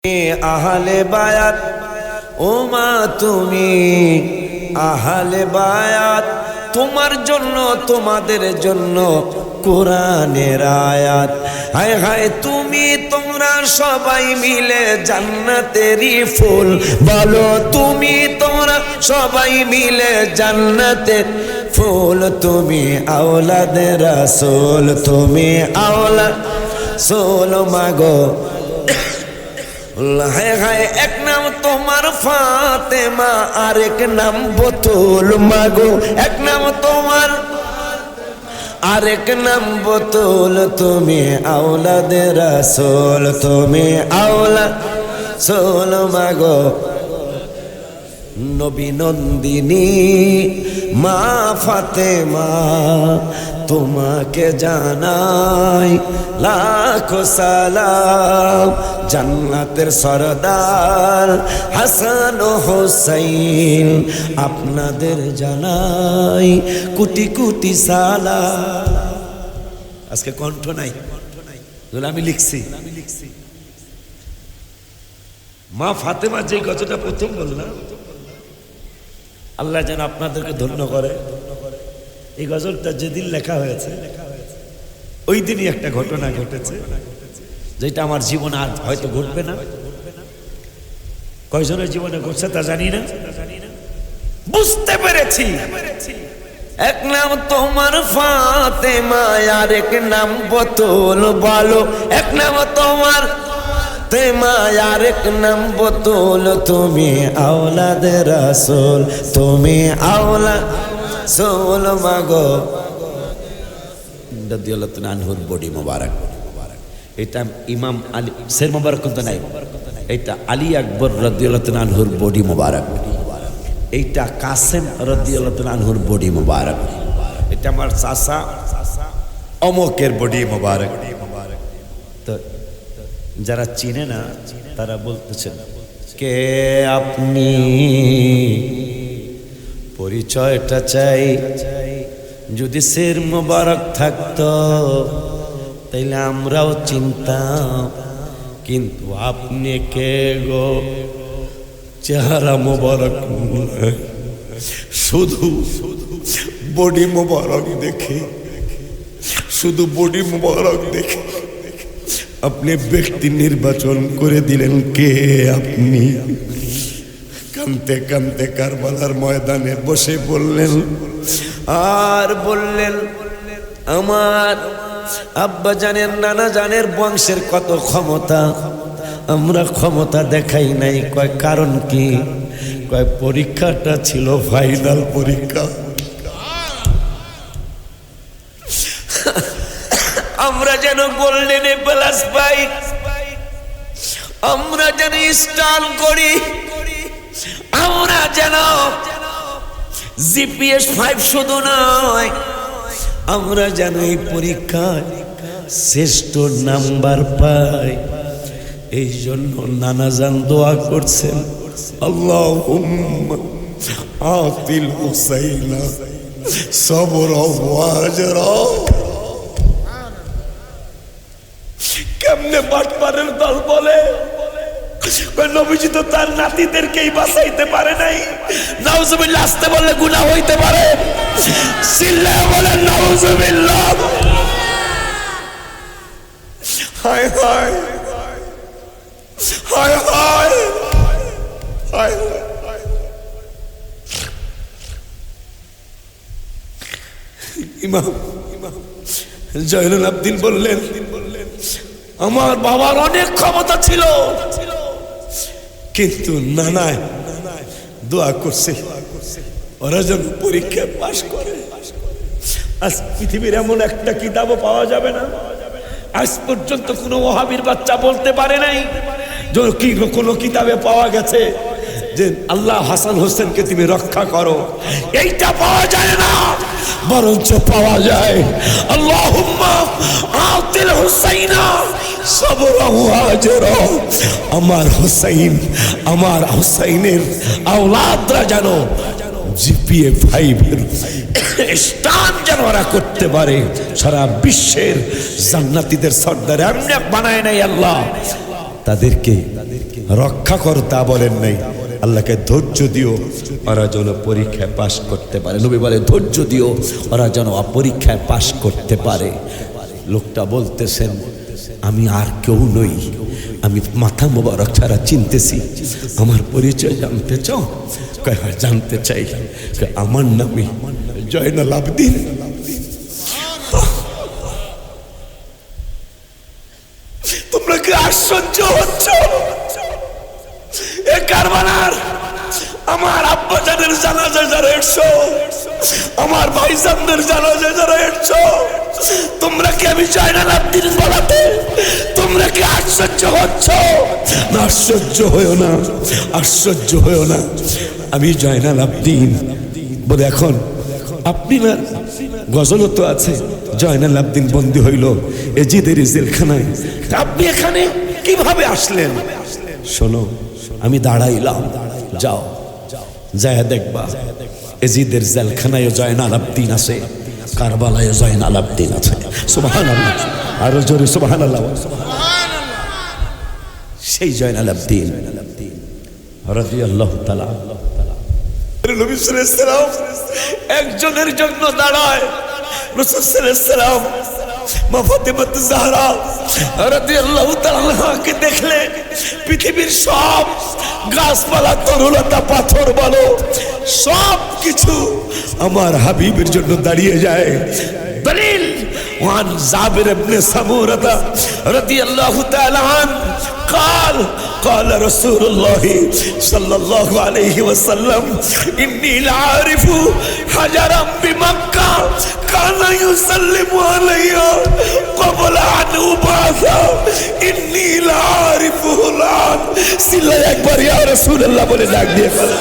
আহলে বায়াত ও মা তুমি আহলে বায়াত, তোমার জন্য তোমাদের জন্য কোরআনের আয়াত। হায় হায় তুমি তোমরা সবাই মিলে জান্নাতেরই ফুল বলো, তুমি তোমরা সবাই মিলে জান্নাতের ফুল। তুমি আওলাদে রাসূল, তুমি আওলাদ রাসূল মাগো। হায় হায় এক নাম তোমার ফাতেমা, আরেক নাম বতুল মাগো। এক নাম তোমার আরেক নাম বতুল, তুমি আওলাদে রাসূল, তুমি আওলাদ রাসূল মাগো। নবী নন্দিনী মা ফাতেমা, তোমাকে জানাই লাখো সালাম। জান্নাতের সরদার হাসান ও হোসাইন, আপনাদের জানাই কোটি কোটি সালাম। আজকে কণ্ঠ নাই, আমি লিখছি। মা ফাতেমা যে গজলটা প্রথম বললাম, আল্লাহ যেন আপনাদেরকে ধন্য করে। এই গজলটা যেদিন লেখা হয়েছে ওই দিনই একটা ঘটনা ঘটেছে, যেটা আমার জীবনে আজ হয়তো ঘটবে না। কয়জনের জীবনে ঘটছে তা জানি না, বুঝতে পেরেছি। এক নাম তোমার ফাতেমা, আরেক নাম বতুল বলো। এক নাম তোমার ফাতেমা, আরেক নাম বতুল, তুমি আওলাদে রাসূল, তুমি আওলাদ রাসূল মাগো। রাদিয়াল্লাহু তাআলা আনহুর বডি মোবারক। এটা ইমাম আলী সের মোবারক কিন্তু নাই, এটা আলী আকবর রাদিয়াল্লাহু তাআলা আনহুর বডি মোবারক। এইটা কাসেম রাদিয়াল্লাহু তাআলা আনহুর বডি মোবারক। এটা আমার চাচা অমকের বডি মোবারক। তো যারা চিনে না তারা বলতেছেন, কে আপনি, পরিচয়টা চাই। যদি সের মোবারক থাকতো তাইলে আমরাও চিনতাম, কিন্তু আপনি কে গো? চেহারা মোবারক শুধু বডি মোবারক দেখে, শুধু বডি মোবারক দেখে আপনি ব্যক্তি নির্বাচন করে দিলেন। কে আপনি? কানতে কানতে কারবালার ময়দানে বসে বললেন, আর বললেন আমার আব্বা জানের নানা জানের বংশের কত ক্ষমতা, আমরা ক্ষমতা দেখাই নাই। কয় কারণ কি? কয় পরীক্ষাটা ছিল ফাইনাল পরীক্ষা, আমরা যেন গোল্ডেনে প্লাস পাই, আমরা যেন স্টার করি, আমরা যেন জিপিএস 5 শুধু নয়, আমরা যেন এই পরীক্ষায় শ্রেষ্ঠ নাম্বার পাই। এই জন্য নানাজান দোয়া করছেন, আল্লাহুম্মা আতিল হুসাইনা সবরা ওয়া আজরা। কেমনে বাটপারের দল বলে, নবীজি তো তার নাতিদেরকেই বাঁচাইতে পারে নাই। নাউজুবিল্লাহ, আসতে বললে গুনাহ হইতে পারে, চিল্লায়ে বলেন নাউজুবিল্লাহ। হায় হায় হায় হায় হায়। ইমাম জয়নুল আবদিন বললেন, আমার বাবার অনেক ক্ষমতা ছিল, কিন্তু নানায় দোয়া করছে ওরা যেন পরীক্ষা পাশ করে। আজ পৃথিবীর এমন একটা কিতাবও পাওয়া যাবে না, আজ পর্যন্ত কোনো ওহাবীর বাচ্চা বলতে পারে নাই কোনো কিতাবে পাওয়া গেছে যে আল্লাহ হাসান হোসেনকে তুমি রক্ষা করো। এইটা পাওয়া যায় না, বরঞ্চ পাওয়া যায় আল্লাহুম্মা আতিল হুসাইনা সবরা ওয়া আজরা। আমার হুসাইন, আমার হুসাইনের আওলাদরা যেন জিপিএ 5 এর স্টান যেন ওরা করতে পারে, সারা বিশ্বের জান্নাতীদের সর্দার এমনি বানায় নাই আল্লাহ, তাদেরকে রক্ষা কর তা বলেন নাই, আল্লাহকে ধৈর্য দিও ওরা যেন পরীক্ষায় পাশ করতে পারে। নবী বলে ধৈর্য দিও ওরা যেন পরীক্ষায় পাশ করতে পারে। লোকটা বলতেছেন আমি আর কেউ নই, আমি মাথা মোবারক ছাড়া চিনতেছি, আমার পরিচয় জানতে চাও? জানতে চাই। আমার নামই জয়নাল আবদিন। তোমরা কি আশ্চর্য হচ্ছ? এ কারবালার আমার আব্বাজানের জানাজা যারা এসছো, আমার ভাইজানদের জানাজা যারা এসছো, তোমরা কি আমি জয়নাল আবদিন বলাতে তোমরা কি আশ্চর্য হচ্ছ? না, আশ্চর্য হয়েও না, আশ্চর্য হয়েও না। আমি জয়নাল আবদিন বলে এখন আপনি না, গজল তো আছে জয়নাল আবদিন বন্দী হইল এজিদের জেলখানায়, আপনি এখানে কিভাবে আসলেন? শোনো, আমি দাঁড়াইলাম, যাও যায় দেখবা এজিদের জেলখানায় জয়নাল আবদিন আছে, কারবালায় জয়নাল আবদিন আছে। সুবহানাল্লাহ, আরো জোরে সুবহানাল্লাহ। সেই জয়নাল আবদিন রাদিয়াল্লাহু তাআলা নবী সাল্লাল্লাহু আলাইহি ওয়াসাল্লাম একজনের জন্য দাঁড়ায়। রাসূল সাল্লাল্লাহু আলাইহি ওয়াসাল্লাম মা ফাতেমাতুজ জাহরা রাদিয়াল্লাহু তাআলা আনহাকে দেখলে পৃথিবীর সব গাছপালা, তরুলতা, পাথর বলো সব কিছু আমার হাবিবের জন্য দাঁড়িয়ে যায়। দলিল ওয়ান জাবির ইবনে সামুরা রাদিয়াল্লাহু তাআলা আন قال قال رسول الله صلى الله عليه وسلم إني لعارف حجرا بمكة كان يسلم علي قبل أن أبعث إني لعارفه الآن سلا أكبر يا رسول الله বলে ডাক দিয়ে ফেলে।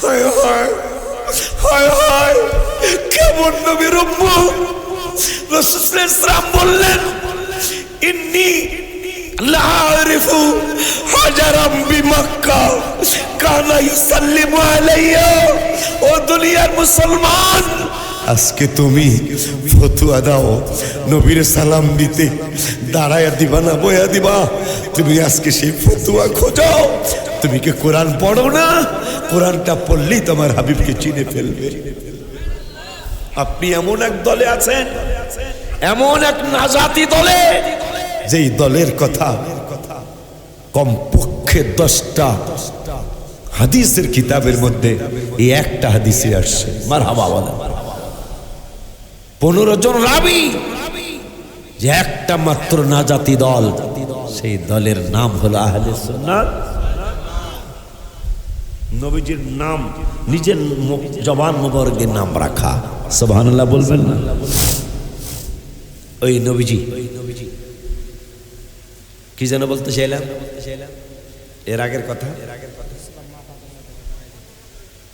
হায় হায় হায় হায়, কেমন নবীর উম্মত! রাসূল সাল্লাল্লাহু আলাইহি ওয়াসাল্লাম বললেন ইন্নী লাআরিফু হাজারাম বিমক্কা কানা ইউসাল্লিমু আলাইয়া। ও দুনিয়ার মুসলমান, আজকে তুমি ফতোয়া দাও নবীর সালাম দিতে, দাঁড়ায়া দিবা না বয়া দিবা? তুমি আজকে সেই ফতোয়া খোঁজো। তুমি কি কোরআন পড়ো না? কোরআনটা পড়লেই তোমার হাবিবকে চিনে ফেলবে। আপনি এমন এক দলে আছেন, এমন এক নাজাতি দলে, যেই দলের কথা কমপক্ষে 10টা হাদিসের কিতাবের মধ্যে এই একটা হাদিসে আসছে। মারহাবা বলেন। 15 জন রাবী, যে একটা মাত্র নাজাতি দল, সেই দলের নাম হলো আহলে সুন্নাত। নবীজির নাম নিজের জবান মুবারকের নাম রাখা। সুবহানাল্লাহ বলবেন না? ওই নবীজি কি যেন বলতে চাইলাম, এর আগের কথা,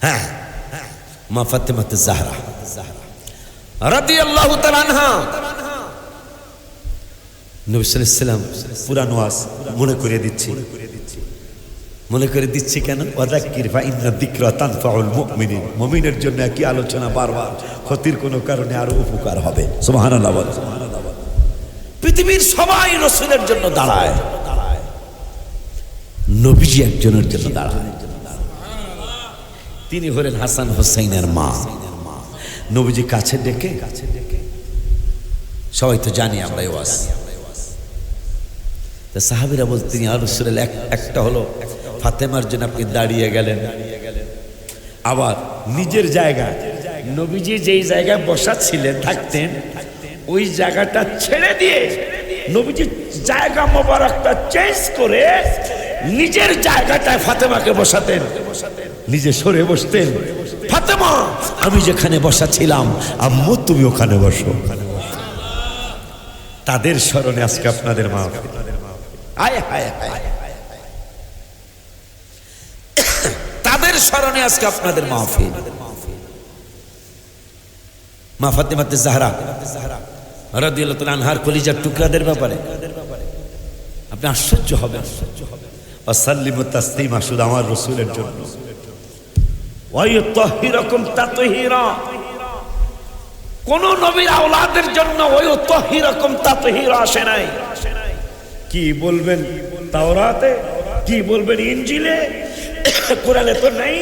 হ্যাঁ, মা ফাতেমাতুজ জাহরা রাদিয়াল্লাহু তাআলা আনহা। নবী সাল্লাল্লাহু আলাইহি ওয়াসাল্লাম পুরান ওয়াজ মনে করে দিচ্ছি, মনে করে দিচ্ছি কেন? ওয়াযাক্কির ফা ইন্না যিকরা তানফাউল মুমিনিন। মুমিনের জন্য কি আলোচনা বারবার, ক্ষতির কোনো কারণে আরো উপকার হবে। সুবহানাল্লাহ বলেন। পৃথিবীর সবাই রাসূলের জন্য দাঁড়ায়, নবীজি একজনের জন্য দাঁড়ায়। তিনি হলেন হাসান হোসেইনের মা। নবীজি কাছে ডেকে, সবাই তো জানি আমরা এই ওয়াজ, তা সাহাবীরা বলতেন ইয়া রাসূলুল্লাহ, একটা হলো ফাতেমার জন্য আপনি দাঁড়িয়ে গেলেন, আবার নিজের জায়গা, নবীজি যেই জায়গায় বসা ছিলেন থাকতেন ওই জায়গাটা ছেড়ে দিয়ে নবীজি জায়গা মোবারকটা চেঞ্জ করে নিজের জায়গাটায় ফাতেমাকে বসাতেন, নিজে সরে বসতেন। ফাতেমা, আমি যেখানে বসা ছিলাম, আম্মু তুমি ওখানে বসো। তাদের স্মরণে আজকে আপনাদের মাহফিল। আয় হায় হায়, তাদের স্মরণে আজকে আপনাদের মাহফিল। মা ফাতেমাতুজ জাহরা রাদিয়াল্লাহু তাআলা আনহার কলিজার টুকরাদের ব্যাপারে আপনি আশ্চর্য হবেন। ওয়াসাল্লিমু তাসলিমা, শুধু আমার রাসূলের জন্য। ওয়া ইউতাহহিরুকুম তাতহীরা, কোন নবীর আওলাদের জন্য ওয়া ইউতাহহিরুকুম তাতহীরা আসে নাই। কি বলবেন? তাওরাতে, কি বলবেন ইনজিলে, কোরআনে তো নেই।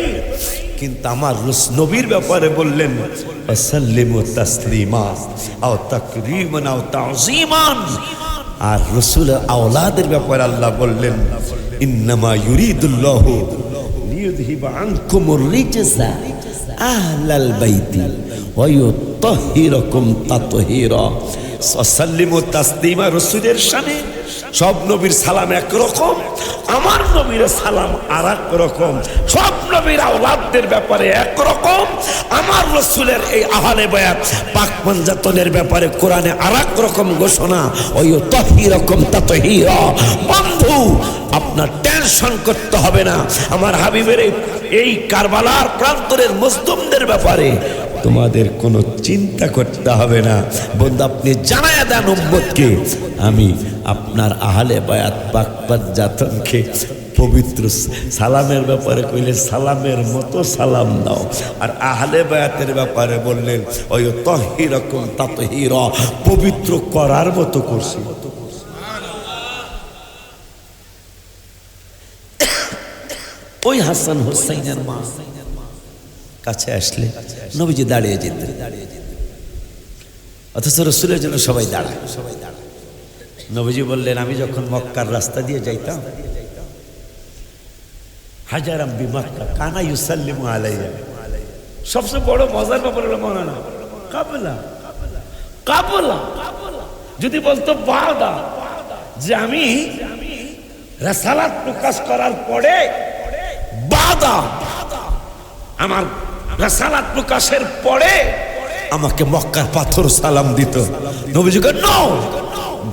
কিন্তু আমার নবীর ব্যাপারে বললেন ওয়াসাল্লিমু তাসলিমা আও তাকরীমান আও তাযীমান। আর রাসূলের আওলাদের ব্যাপারে আল্লাহ বললেন ইন্নামা ইউরিদুল্লাহু লিইউযহিবা আনকুমুর রিজসা আহলাল বাইতি ওয়া ইউতাহহিরাকুম তাতহীরা। ওয়াসাল্লিমু তাসলিমা রাসূলের শানে সব নবীর সালাম একরকম, আমার নবীর সালাম আর এক রকম। সব নবীর আওলাদদের ব্যাপারে একরকম, আমার রাসূলের এই আহলে বায়াত পাক পাঞ্জাতনের ব্যাপারে কোরআনে আর এক রকম ঘোষণা। ওই তাহিরকম তাতহীরা। বন্ধু, আপনার টেনশন করতে হবে না। আমার হাবিবের এই কারবালার প্রান্তরের মজলুমদের ব্যাপারে তোমাদের কোনো চিন্তা করতে হবে না। বন্ধু, আপনি জানায়া দেন উম্মতকে, আমি আপনার আহলে বায়াত পাক পাঞ্জাতনকে পবিত্র সালামের ব্যাপারে কইলে সালামের মতো সালাম দাও, আর আহলে বায়াতের ব্যাপারে বললেন ওই তাহিরকুম তাতহীরা, পবিত্র করার মতো করছি। ওই হাসান হুসাইনের মা কাছে আসলে নবীজি দাঁড়িয়ে যেতেন, অথচ রাসূলের জন্য সবাই দাঁড়ায়। নবীজি বললেন আমি যখন মক্কার রাস্তা দিয়ে যাইতাম, হাজারাম বি মক্কা কানা ইউসাল্লিমু আলাইয়া। সবচেয়ে বড় মজার ব্যাপার হলো মাওলানা কাবলা। কাবলা যদি বলতো বাদা, যে আমি রাসালাত প্রকাশ করার পরে বাদা, আমার রাসালাত প্রকাশের পরে আমাকে মক্কার পাথর সালাম দিত, নবীজি কয় নো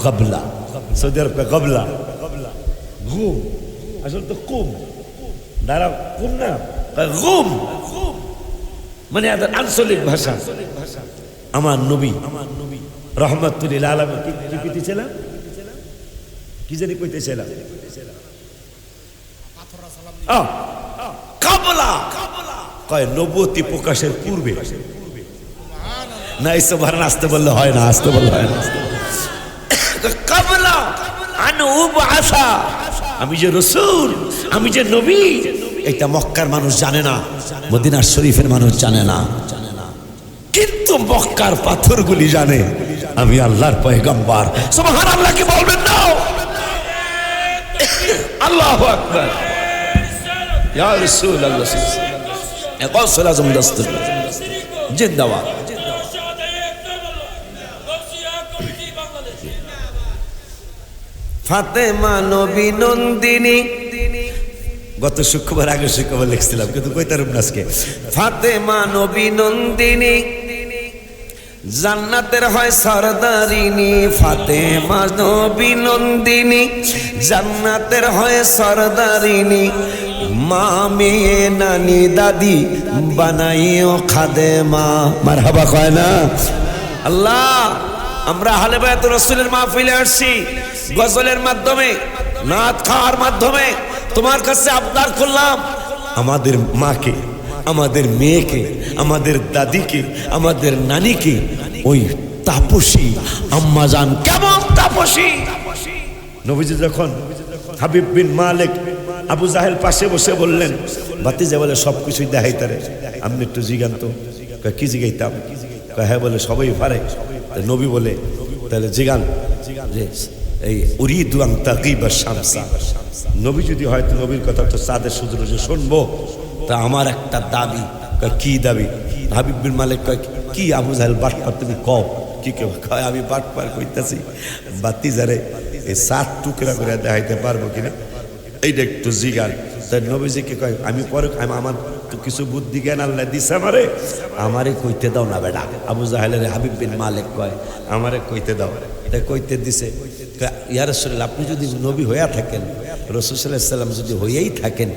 গাবলা। সৌদি আরব কা গাবলা, ঘুম, আসলে তো কুম, দাঁড়া কুম না, ঘুম মানে আঞ্চলিক ভাষা। আমার নবী রহমাতুল লিল আলামিন কি কইতেছিলাম, কি জানি কইতেছিলাম, কাবলা কয় নবুয়তি প্রকাশের পূর্বে। না এসব ভাড়া আসতে বললে হয় না, আসতে বললে হয় না। কাবলা আনু উবআসা, আমি যে রাসূল, আমি যে নবী, এটা মক্কার মানুষ জানে না, মদিনার শরীফের মানুষ জানে না, কিন্তু মক্কার পাথরগুলি জানে আমি আল্লাহর পয়গম্বর। সুবহানাল্লাহ কি বলবেন না? আল্লাহু আকবার। ইয়া রাসূলুল্লাহ গৌসুল আজম দস্তর জিন্দাবাদ। ফাতেমা নবী নন্দিনী, গত শুক্রবার আগে শুক্রবার লিখছিলাম কিন্তু কইতারুম না আজকে। ফাতেমা নবী নন্দিনী জান্নাতের হয় সরদারিনী। ফাতেমা নবী নন্দিনী জান্নাতের হয় সরদারিনী। মা মেয়ে নানি দাদি বানাইও খাদেমা। মারহাবা কয় না? আল্লাহ, আমরা আহলে বায়াত রাসূলের মাহফিলে আসছি, গজলের মাধ্যমে, নাত খাওয়ার মাধ্যমে তোমার কাছে আবদার করলাম, আমাদের মাকে, আমাদের মেয়েকে, আমাদের দাদিকে, আমাদের নানিকে ওই তাপসী আম্মাজান কেমন তাপসী। নবীজি যখন হাবিব বিন মালিক আবু জাহেল পাশে বসে বললেন, ভাতিজা বলে সব কিছুই দেখাইতারে, আপনি একটু জিগান তো। কি জিগাইতাম? হ্যাঁ বলে সবাই পারে। নবী বলে তাহলে জিগান যে এই উরিদু আন তাগিবা শামসা, নবী যদি হয়তো নবীর কথা তো চাঁদের সূর্য যে শুনবো, তা আমার একটা দাবি। কি দাবি? হাবিব বিন মালিক কয় কি আবু জাহেল বাটপার, তুমি কও কি কয়? আমি বাটপার কইতাছি, ভাতিজারে এই 7 টুকরা করে দেখাইতে পারবো কিনা এইটা একটু জিগান। তাই নবীজিকে কয় আমি পরে, আমার তো কিছু বুদ্ধি জ্ঞান আল্লাহ দিছে আমারে কইতে দাও না বেটা। আবু জাহেলের হাবিব বিন মালিক কয় আমারে কইতে দাও। তাই কইতে দিছে। ইয়া রাসূলুল্লাহ, আপনি যদি নবী হইয়া থাকেন, রাসূল সাল্লাল্লাহু আলাইহি সাল্লাম যদি হইয়াই থাকেন,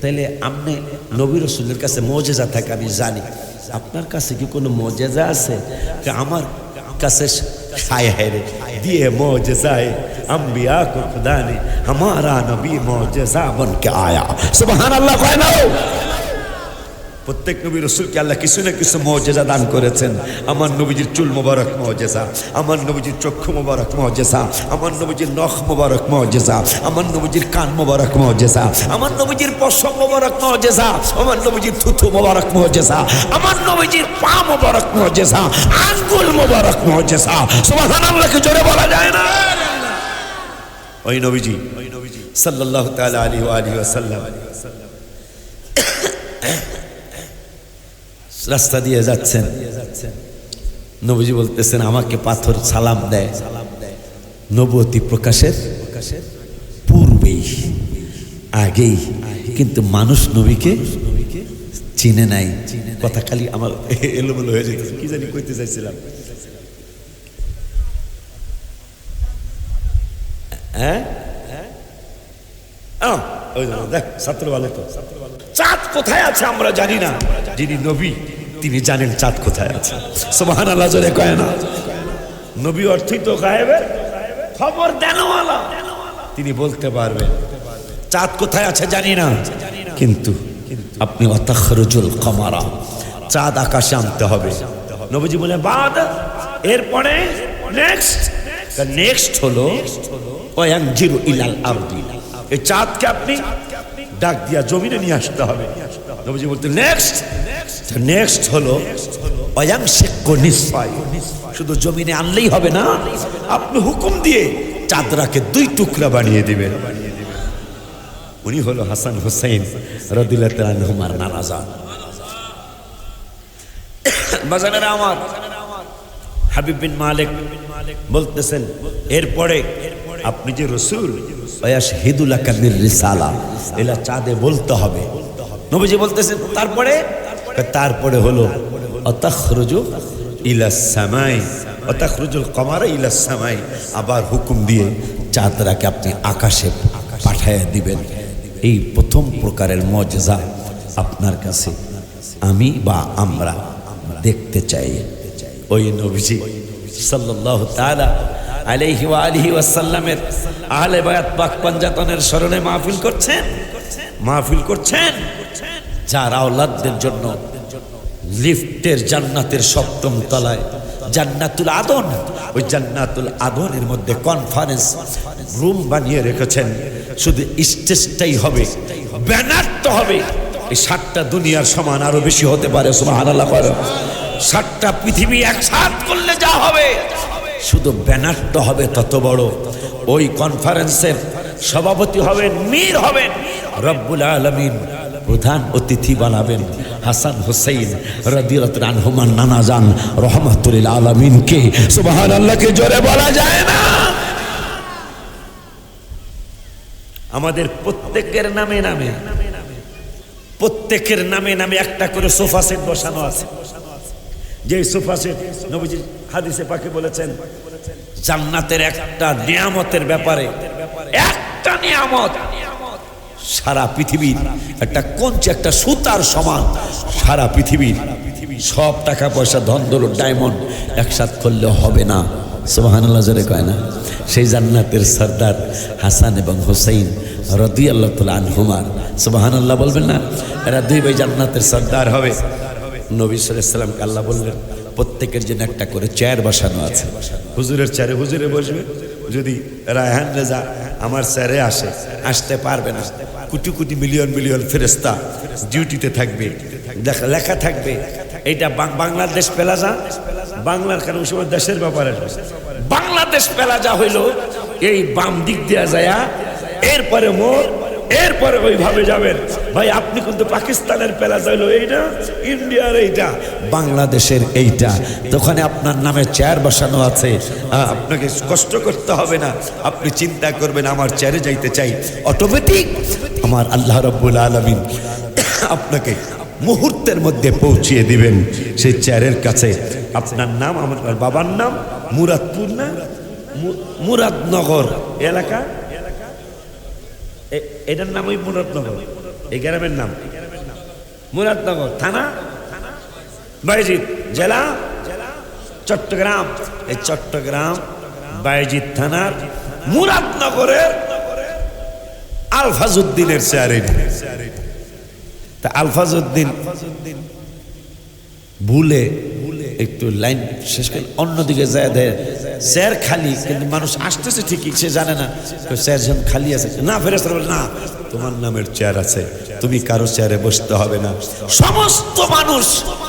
তাইলে আপনি নবী রাসূলের কাছে মুজিজা থাকে আমি জানি, আপনার কাছে কি কোনো মুজিজা আছে? আমার কাছে শায়ের दिए मौजज़ाए अंबिया को खुदा ने, हमारा नबी मौजज़ा बन के आया। सुभान अल्लाह। প্রত্যেক নবী রাসূলকে আল্লাহ কিছু না কিছু মুজিজা দান করেছেন। আমার নবীজির চুল মোবারক মুজিজা, আমার নবীজির চক্ষু মোবারক মুজিজা, আমার নবীজির নখ মোবারক মুজিজা, আমার নবীজির কান মোবারক মুজিজা, আমার নবীজির পশম মোবারক মুজিজা, আমার নবীজির থুথু মোবারক মুজিজা, আমার নবীজির পা মোবারক মুজিজা, আঙ্গুল মোবারক মুজিজা। সুবহানাল্লাহকে জোরে বলা যায় না? ওই নবীজি সাল্লাল্লাহু তাআলা আলাইহি ওয়া আলিহি ওয়াসাল্লাম রাস্তা দিয়ে যাচ্ছেন, নবীজি বলতেছেন আমাকে পাথর সালাম দেয় নবুয়তি প্রকাশের পূর্বেই, আগেই, কিন্তু মানুষ নবীকে চিনে নাই। কথা খালি আমার এলোমেলো হয়ে যেত, কি জানি কইতে চাইছিলাম। হ্যাঁ, দেখ ছাত্র ভালো তো, চাঁদ কোথায় আছে আমরা জানি না, যিনি নবী তিনি জানেন চাঁদ কোথায় আছে। সুবহানাল্লাহ জোরে কয় না? নবী অর্থই তো গায়েবের খবর দেনওয়ালা, তিনি বলতে পারবেন চাঁদ কোথায় আছে জানি না, কিন্তু আপনি ওয়াতাখরুজুল কমারা, চাঁদ আকাশে আনতে হবে। নবীজি বলে বাদ, এরপরে নেক্সট হলো ওয়ায়ানজিরু ইলাল আরদি, এই চাঁদকে আপনি ডাক দিয়া জমিনে নিয়ে আসতে হবে। নবীজি বলতে নেক্সট হলো ওয়ায়ানশিক্কু নিসফাই, শুধু জমিনে আনলেই হবে না, আপনি হুকুম দিয়ে চাঁদরাকে দুই টুকরা বানিয়ে দিবেন। উনি হলো হাসান হুসাইন রাদিয়াল্লাহু তাআলা আনহুমার নানাজান। বাজানেরা আমার, হাবিব বিন মালিক বলতেছেন এরপরে আপনি যে রাসূল ওয়াশহিদু লাকা বির রিসালা, এলা চাঁদে বলতে হবে। নবীজি বলতেছেন তারপরে হলো আতাখরুজু ইলাস সামাই, আতাখরুজুল কমারা ইলাস সামাই, আবার হুকুম দিয়ে চাঁদরাকে আপনি আকাশে পাঠাইয়া দিবেন। এই প্রথম প্রকারের মুজিজা আপনার কাছে আমি বা আমরা দেখতে চাই। ওই নবীজি সাল্লাল্লাহু তাআলা আলাইহি ওয়া আলিহি ওয়াসাল্লামের আহলে বায়াত পাক পাঞ্জাতনের স্মরণে মাহফিল করছেন, যার আওলাদদের জন্য লিফটের জান্নাতের সপ্তম তলায় জান্নাতুল আদন, ওই জান্নাতুল আদনের মধ্যে কনফারেন্স রুম বানিয়ে রেখেছেন। শুধু স্টেজটাই হবে, ব্যানারটা হবে এই 7টা দুনিয়ার সমান, আরো বেশি হতে পারে। সুবহানাল্লাহ। 7টা পৃথিবী একসাথ করলে যা হবে, শুধু ব্যানারটা হবে তত বড়। ওই কনফারেন্সের সভাপতি হবেন, মীর হবেন রব্বুল আলামিন, প্রধান অতিথি বানাবেন হাসান হুসাইন রাদিয়াল্লাহু আনহুমার নানাজান রহমাতুল লিল আলামিনকে। সুবহানাল্লাহকে জোরে বলা যায় না? আমাদের প্রত্যেকের নামে একটা করে সোফা সেট বসানো আছে। যে সোফা সেট নবীজি হাদিসে পাকে বলেছেন জান্নাতের একটা নিয়ামতের ব্যাপারে, একটা নিয়ামত সারা পৃথিবীর একটা কঞ্চি, একটা সুতার সমান, সারা পৃথিবীর সব টাকা পয়সা ধন দৌলত ডায়মন্ড একসাথ করলে হবে না। সুবহানাল্লাহ জোরে কয় না? সেই জান্নাতের সর্দার হাসান এবং হুসাইন রাদিয়াল্লাহু তাআলা আনহুমার, সুবহানাল্লাহ বলবেন না? এরা দুই ভাই জান্নাতের সর্দার হবে। নবী সাল্লাল্লাহু আলাইহি ওয়াসাল্লামকে আল্লাহ বললেন প্রত্যেকের জন্য একটা করে চেয়ার বসানো আছে। হুজুরের চেয়ারে হুজুরে বসবে, যদি রায়হান রেজা আমার চেয়ারে আসতে পারবে না, কোটি কোটি মিলিয়ন ফেরেশতা ডিউটিতে থাকবে, লেখা থাকবে এইটা বাংলাদেশ প্লাজা। বাংলার কারণ ওই সময় দেশের ব্যাপারে বাংলাদেশ প্লাজা হইল এই বাম দিক দেওয়া যায়, এরপরে মোর, এরপরে ওইভাবে যাবেন। ভাই আপনি কিন্তু পাকিস্তানের প্লাজা হইলো এইটা, ইন্ডিয়ার এইটা, বাংলাদেশের এইটা, তো ওখানে আপনার নামে চেয়ার বসানো আছে, আপনাকে কষ্ট করতে হবে না। আপনি চিন্তা করবেন আমার চেয়ারে যাইতে চাই, অটোমেটিক আমার আল্লাহ রাব্বুল আলামিন আপনাকে মুহূর্তের মধ্যে পৌঁছিয়ে দিবেন সেই চেয়ারের কাছে। আপনার নাম, আমার বাবার নাম মুরাদপুর না মুরাদনগর এলাকা, এটার নাম ওই মুরাদনগর, এই গ্রামের নাম মুরাদনগর, থানা বায়েজিদ, জেলা চট্টগ্রাম। এই চট্টগ্রাম বায়েজিদ থানার মুরাদনগরের আলফাজউদ্দিনের চেয়ারে তা আলফাজউদ্দিন ভুলে একটু লাইন শেষ করে অন্যদিকে যায় দেয়, চেয়ার খালি, কিন্তু মানুষ আসতেছে ঠিকই, সে জানে না চেয়ার যখন খালি আছে। না, ফেরেশতারা বলে, না, তোমার নামের চেয়ার আছে, তুমি কারো চেয়ারে বসতে হবে না, সমস্ত মানুষ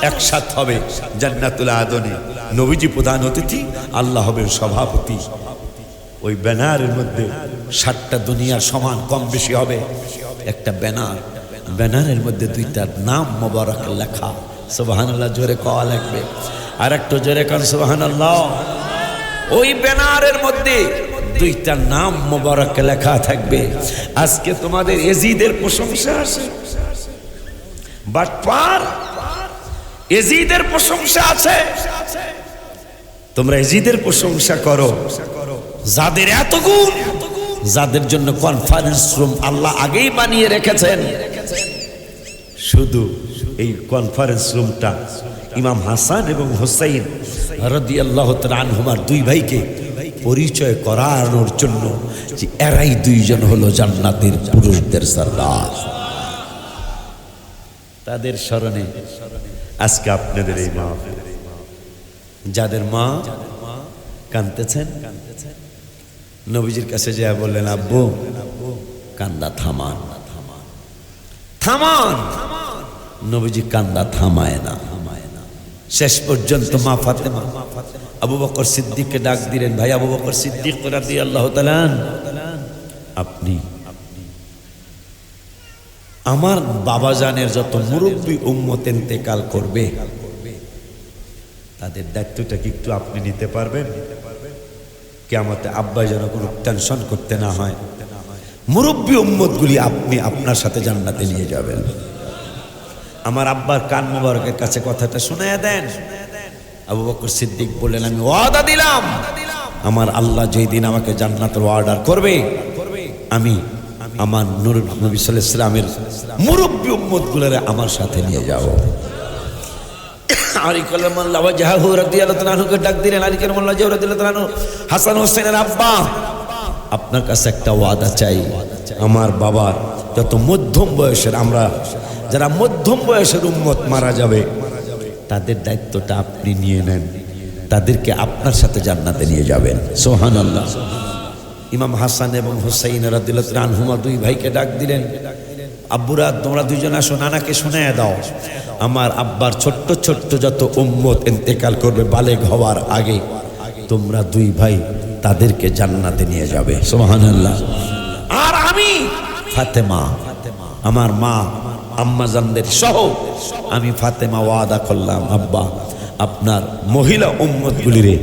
একসাথে হবে জান্নাতুল আদনে, নবীজি প্রধান অতিথি, আল্লাহ হবেন সভাপতি। ওই ব্যানারের মধ্যে 7টা দুনিয়ার সমান কম বেশি হবে একটা ব্যানার, ব্যানারের মধ্যে 2টা নাম মোবারক লেখা। সুবহানাল্লাহ, জোরে কওয়া লাগবে, আর একটু জোরে কর সুবহানাল্লাহ। ওই ব্যানারের মধ্যে 2টা নাম মোবারক লেখা থাকবে। আজকে তোমাদের এজিদের প্রশংসা আছে, বাটপার এজিদের প্রশংসা আছে, তোমরা এজিদের প্রশংসা করো। যাদের এত গুণ, যাদের জন্য কনফারেন্স রুম আল্লাহ আগেই বানিয়ে রেখেছেন, শুধু এই কনফারেন্স রুমটা ইমাম হাসান এবং হুসাইন রাদিয়াল্লাহু তাআলা আনহুমার 2 ভাইকে পরিচয় করানোর জন্য যে এরাই 2জন হলো জান্নাতের পুরুষদের সরদার। তাদের স্মরণে আজকে আপনাদের এই মা, যাদের মা কাঁদতেছেন, নবীজির কাছে যা বললেন, আব্বু কান্দা থামান, থামান। নবীজি কান্দা থামায় না। শেষ পর্যন্ত মা ফাতেমা আবু বকর সিদ্দিককে ডাক দিলেন, ভাই আবু বকর সিদ্দিক রাদিয়াল্লাহু তাআলা, আপনি আমার বাবাজানের যত মুরব্বী উম্মত ইন্তেকাল করবে, তাদের দায়িত্বটা কি একটু আপনি নিতে পারবেন? কিয়ামতে আব্বা যেন কোনো টেনশন করতে না হয়। মুরব্বী উম্মতগুলি আপনি আপনার সাথে জান্নাতে নিয়ে যাবেন। আমার আব্বার কান মোবারকের কাছে কথাটা শুনাইয়া দেন। আবু বকর সিদ্দিক বললেন, আমি ওয়াদা দিলাম, আমার আল্লাহ যেই দিন আমাকে জান্নাতের অর্ডার করবে, আমি আমার নূর নবী সাল্লাল্লাহু আলাইহি ওয়াসাল্লামের মুরব্বী উম্মতগুলোরে আমার সাথে নিয়ে যাব। আলী কালামাল্লাহ ওয়াজহাহু রাদিয়াল্লাহু তাআলা আনহুকে ডাক দিলেন, আলী কালামাল্লাহ ওয়াজহাহু রাদিয়াল্লাহু তাআলা আনহু, হাসান হোসেনের আব্বা, আপনার কাছে একটা ওয়াদা চাই। আমার বাবার যত মধ্যম বয়সের, আমরা যারা মধ্যম বয়সের উম্মত মারা যাবে, তাদের দায়িত্বটা আপনি নিয়ে নেন, তাদেরকে আপনার সাথে জান্নাতে নিয়ে যাবেন। সুবহানাল্লাহ। ইমাম হাসান এবং হুসাইন রাদিয়াল্লাহু তাআলা আনহুমা 2 ভাইকে ডাক দিলেন, আব্বুরা তোমরা 2জন আসো, নানাকে শুনাইয়া দাও, আমার আব্বার ছোট্ট ছোট্ট যত উম্মত ইন্তেকাল করবে বালেগ হওয়ার আগে, তোমরা 2 ভাই তাদেরকে জান্নাতে নিয়ে যাবে। সুবহানাল্লাহ। আর আমি ফাতেমা, আমার মা আম্মাজানদের সহ আমি ফাতেমা ওয়াদা করলাম, আব্বা আপনার মহিলা উম্মতগুলিরে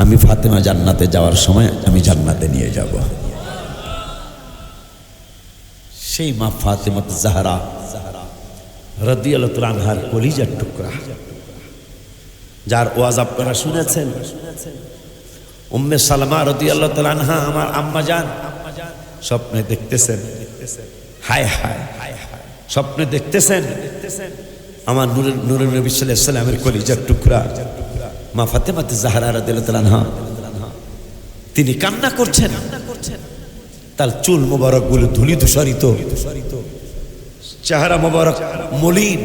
আমি ফাতেমা জান্নাতে যাওয়ার সময় আমি জান্নাতে নিয়ে যাব। সেই মা ফাতেমা জাহরা রাদিয়াল্লাহু তাআলা আনহার কলিজার টুকরা, যার ওয়াজ আপনারা শুনেছেন। উম্মে সালামা রাদিয়াল্লাহু তাআলা আনহা, আমার আম্মা জান, স্বপ্নে দেখতেছেন, হায় হায় স্বপ্নে দেখতেছেন আমার নূরের নবী সাল্লাল্লাহু আলাইহি ওয়াসাল্লামের কলিজার টুকরা মা ফাতেমা জাহরা রাদিয়াল্লাহু তাআলা আনহা, তিনি কান্না করছেন, তার চুল মোবারক গুলো ধুলি ধূসরিত, চেহারা মোবারক মলিন,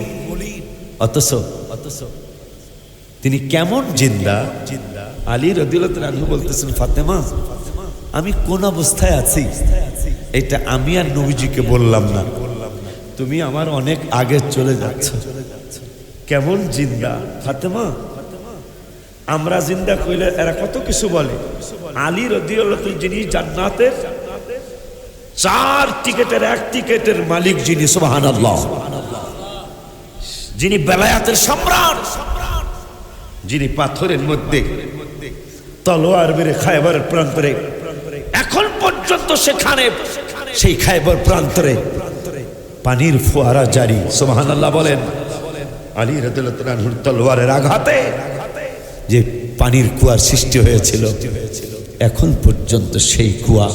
অথচ তিনি কেমন জিন্দা। আলী রাদিয়াল্লাহু তাআলা আনহু বলতেছেন, ফাতেমা আমি কোন অবস্থায় আছি এটা আমি আর নবীজিকে বললাম না, তুমি আমার অনেক আগে চলে যাচ্ছ, কেমন জিন্দা। ফাতেমা আমরা জিন্দা কইলে এরা কত কিছু বলে। আলী রাদিয়াল্লাহু তাআলা যিনি জান্নাতের 4 টিকেটের 1 টিকেটের মালিক, যিনি সুবহানাল্লাহ, যিনি বেলায়াতের সম্রাট, যিনি পাথরের মধ্যে তলোয়ার মেরে খায়বরের প্রান্তরে, এখন পর্যন্ত সেখানে সেই খায়বর প্রান্তরে পানির ফোয়ারা জারি। সুবহানাল্লাহ বলেন। আলী রাদিয়াল্লাহু তাআলা আনহুর তলোয়ারের আঘাতে যে পানির কুয়ার সৃষ্টি হয়েছিল, এখন পর্যন্ত সেই কুয়া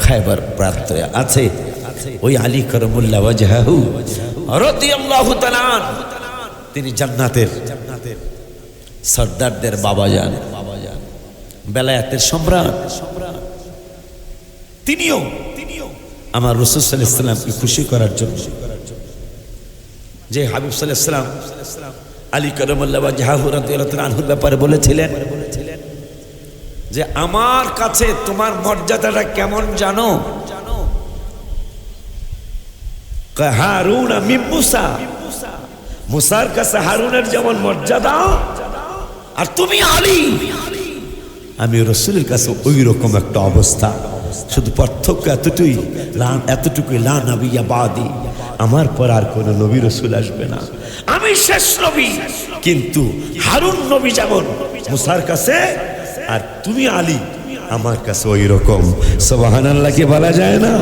খায়বর প্রান্তরে আছে। ওই আলী কারামুল্লাহ ওয়াজহাহু রাদিয়াল্লাহু তাআলা তিনি জান্নাতের সরদারদের বাবাজান, বেলায়েতের সম্রাট। তিনিও আমার রাসূল সাল্লাল্লাহু আলাইহি ওয়াসাল্লামকে খুশি করার জন্য যে হাবিব সাল্লাল্লাহু আলাইহি ওয়াসাল্লাম আলী কারামাল্লাহু ওয়াজহাহু রাদিয়াল্লাহু তাআলা আনহুর ব্যাপারে বলেছিলেন যে আমার কাছে তোমার মর্যাদাটা কেমন জানো? হারুন মিন মুসা, মুসার কাছে হারুনের যেমন মর্যাদা, আর তুমি আলী, আমি রাসূলের কাছে ওই রকম একটা অবস্থা। শুধু পার্থক্য এতটুকুই, লা নবিয়্যা বাদি, আমার পর আর কোন নবী রাসূল আসবে না, আমি শেষ নবী। কিন্তু হারুন নবী যেমন মুসার কাছে, আর তুমি আলী আমার কাছে ওই রকম। সুবহানাল্লাহ কি বলা যায় না?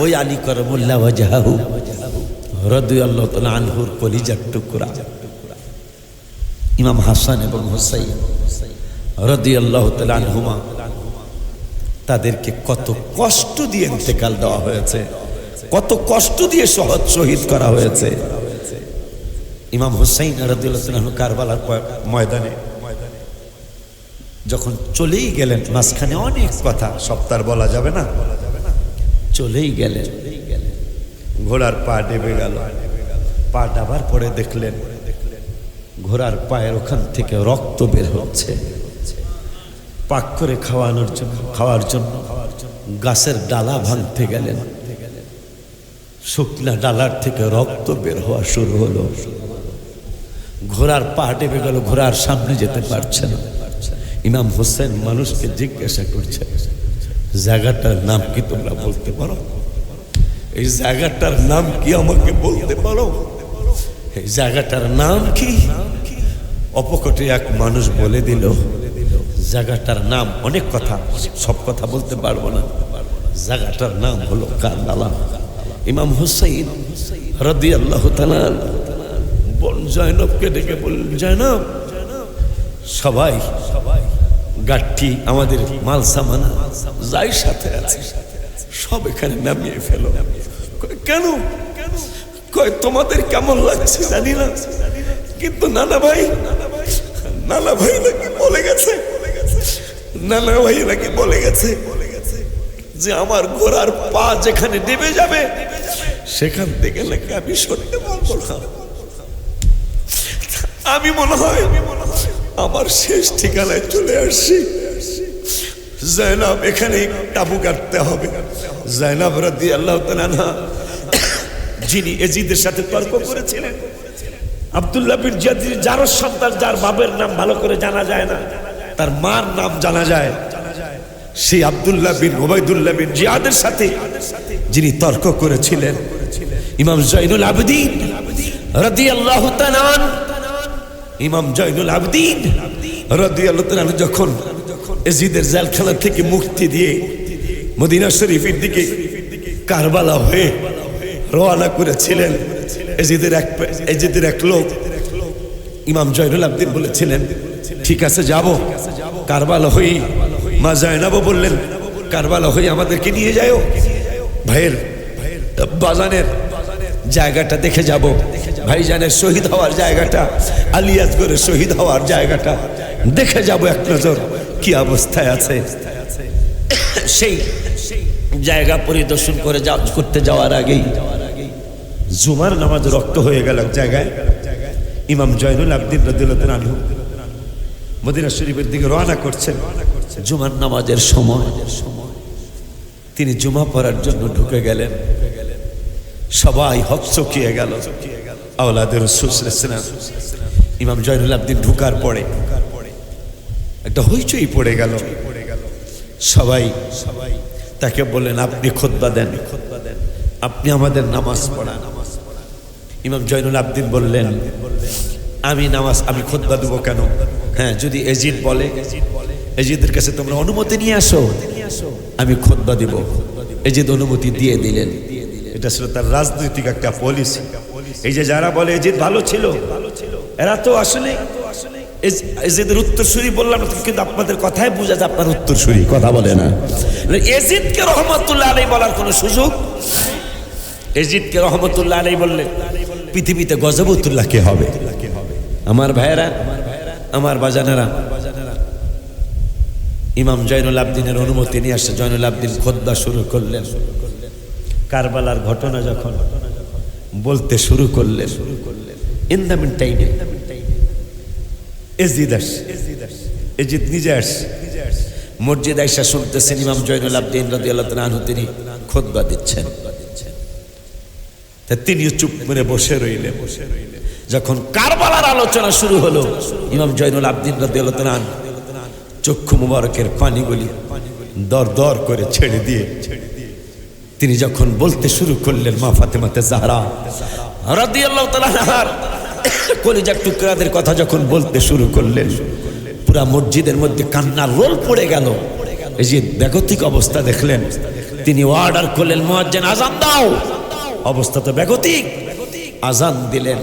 ওই আলী কারামাল্লাহু ওয়াজহাহু রাদিয়াল্লাহু তাআলা আনহুর কলিজার টুকরা ইমাম হাসান এবং হুসাইন রাদিয়াল্লাহু তাআলা আনহুমা, তাদেরকে কত কষ্ট দিয়ে ইন্তেকাল দেওয়া হয়েছে, কত কষ্ট দিয়ে শহীদ করা হয়েছে। ইমাম হুসাইন রাদিয়াল্লাহু তাআলা আনহু কারবালার ময়দানে যখন চলেই গেলেন, মাঝখানে অনেক কথা সব তার বলা যাবে না, চলেই গেলেন, ঘোড়ার পা ডেবে গেল। পা ডাবার পরে দেখলেন ঘোড়ার পায়ের ওখান থেকে রক্ত বের হচ্ছে। পাক করে খাওয়ার জন্য গাছের ডালা ভাঙতে গেলেন, শুকনা ডালার থেকে রক্ত বের হওয়া শুরু হলো। ঘোড়ার পা ডেবে গেল, ঘোড়ার সামনে যেতে পারছে না। ইমাম হোসেন মানুষকে জিজ্ঞাসা করছে, জায়গাটার নাম কি তোমরা বলতে পারো? এই জায়গাটার নাম কি আমাকে বলতে পারো? এই জায়গাটার নাম কি? অপকটে এক মানুষ বলে দিল জায়গাটার নাম, অনেক কথা, সব কথা বলতে পারবো না, জায়গাটার নাম হলো কারবালা। ইমাম হুসাইন রাদিয়াল্লাহু তাআলা বোন জয়নবকে ডেকে বললেন, জয়নব, সবাই গাঠি আমাদের মাল সামান যাই সাথে আছে সব এখানে নামিয়ে ফেলো। কেন? কয় তোমাদের কেমন লাগছে জানি না, কিন্তু নানা ভাই নাকি বলে গেছে, নানা ভাই নাকি বলে গেছে যে আমার ঘোড়ার পা যেখানে ডেবে যাবে সেখান থেকে নাকি আমি সরতে পারবো না। আমি মনে হয় আমার শেষ ঠিকানায় চলে আসছি। জায়নাব এখানে তাবু কাটতে হবে। জায়নাব রাদিয়াল্লাহু তাআলা আনহা, যিনি এজিদের সাথে তর্ক করেছিলেন, আব্দুল্লাহ বিন জিয়াদের যার সন্তান, যার বাবার নাম ভালো করে জানা যায় না, তার মার নাম জানা যায়, সেই আব্দুল্লাহ বিন উবাইদুল্লাহ বিন জিয়াদের সাথে যিনি তর্ক করেছিলেন, ইমাম জয়নুল আবেদিন রাদিয়াল্লাহু তাআলা আনহু, ইমাম জয়নুল আবেদিন রাদিয়াল্লাহু তাআলা আনহু যখন এজিদের জেলখানা থেকে মুক্তি দিয়ে মদিনা শরীফের দিকে কারবালা হয়ে রওনা করেছিলেন, এজিদের এক লোক ইমাম জয়নুল আবেদিন বলেছিলেন, ঠিক আছে যাব কারবালা হই। মা জায়নাবও বললেন, কারবালা হই আমাদেরকে নিয়ে যাও, ভাইয়ের বাজানের জায়গাটা দেখে যাব, ভাইজানের শহীদ হওয়ার জায়গাটা, আলিয়াজগড়ের শহীদ হওয়ার জায়গাটা দেখে যাব এক নজর কি অবস্থায় আছে। সেই জায়গা পরিদর্শন করতে যাওয়ার আগেই জুমার নামাজ রক্ত হয়ে গেল এক জায়গায়। ইমাম জয়নুল আবেদিন রাদিয়াল্লাহু তাআলা আনহু মদিনা শরীফের দিকে রওনা করছেন। জুমার নামাজের সময় তিনি জুমা পড়ার জন্য ঢুকে গেলেন। সবাই হকচকিয়ে গেল। আওলাদের রাসূল সাল্লাল্লাহু আলাইহি ওয়াসাল্লাম ইমাম জয়নুল আবেদিন ঢুকার পরে একটা হইচই পড়ে গেল। সবাই তাকে বললেন, আপনি খুতবা দেন, আপনি আমাদের নামাজ পড়ান। ইমাম জয়নুল আবেদিন বললেন, আমি খুতবা দেবো কেন? হ্যাঁ, যদি এজিদ বলে, এজিদের কাছে তোমরা অনুমতি নিয়ে আসো, আমি খুতবা দিব। এজিদ অনুমতি দিয়ে দিলেন। এটা ছিল তার রাজনৈতিক একটা পলিসি। এই যে যারা বলে এজিদ ভালো ছিল, এরা তো আসলে এজিদের উত্তরসূরি বললাম, কিন্তু আপনাদের কথাই বোঝা যায় আপনার উত্তরসূরি কথা বলে না। এজিদকে রহমতুল্লাহ আলাইহি বলার কোনো সুযোগ, এজিদকে রহমতুল্লাহ আলাইহি বললে পৃথিবীতে গজবুতুল্লাহ কে হবে? আমার ভাইয়েরা, আমার বাজানেরা, ইমাম জয়নুল আবেদিনের অনুমতি নিয়ে আসছে। জয়নুল আবেদিন খুতবা শুরু করলেন। কারবালার ঘটনা যখন বলতে শুরু করলেন। ইন দ্য মিন টাইমে এজিদ নিজে আসছে, মসজিদ আয়েশা শুনতেছেন ইমাম জয়নুল আবদিন রাদিয়াল্লাহু তাআলা আনহু তিনি খুতবা দিচ্ছেন। তা তিনিও চুপ করে বসে রইলেন। যখন কারবালার আলোচনা শুরু হলো, ইমাম জয়নুল আবদিন রাদিয়াল্লাহু তাআলা আনহু চক্ষু মুবারকের পানিগুলি দর দর করে ছেড়ে দিয়ে তিনি যখন বলতে শুরু করলেন, মা ফাতেমাতে জাহরা রাদিয়াল্লাহু তাআলা আনহার কলিজার টুকরাদের কথা যখন বলতে শুরু করলেন, পুরা মসজিদের মধ্যে কান্নার রোল পড়ে গেল। এই যে বেগতিক অবস্থা দেখলেন, তিনি অর্ডার করলেন, মুয়াজ্জিন আযান দাও। অবস্থা তো বেগতিক। আযান দিলেন।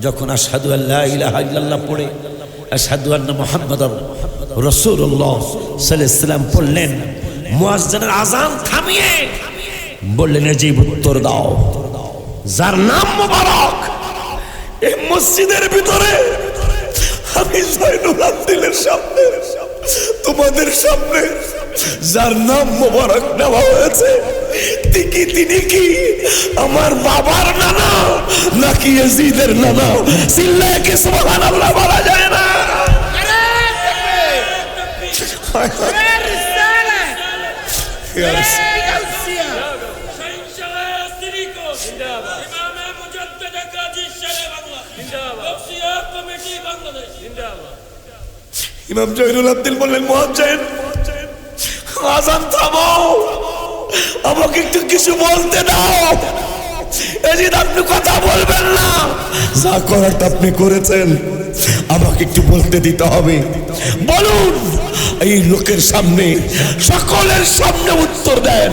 যখন আশহাদু আল্লা ইলাহা ইল্লাল্লাহ পড়ে আশহাদু আন্না মুহাম্মাদার রাসূলুল্লাহ সাল্লাল্লাহু আলাইহি ওয়াসাল্লাম পড়লেন, মুয়াজ্জিনের আযান থামিয়ে বললেন, এজিব উত্তর দাও, যার নাম মোবারক এই মসজিদের ভিতরে আমি জয়নুল আবদিনের সামনে, তোমাদের সামনে যার নাম মোবারক নেওয়া হয়েছে, তিনি কি আমার বাবার নানা নাকি ইয়াজিদের নানা? চিল্লায়ে কি সুবহানাল্লাহ বলা যায় না? ইমাম জয়নুল আবদিন বললেন, মুয়াজ্জিন আযান থামাও, আমাকে একটু কিছু বলতে দাও। এজিদ আপনি কথা বলবেন না, যা করার তা আপনি করেছেন, আমাকে একটু বলতে দিতে হবে। বলুন। এই লোকের সামনে, সকলের সামনে উত্তর দেন,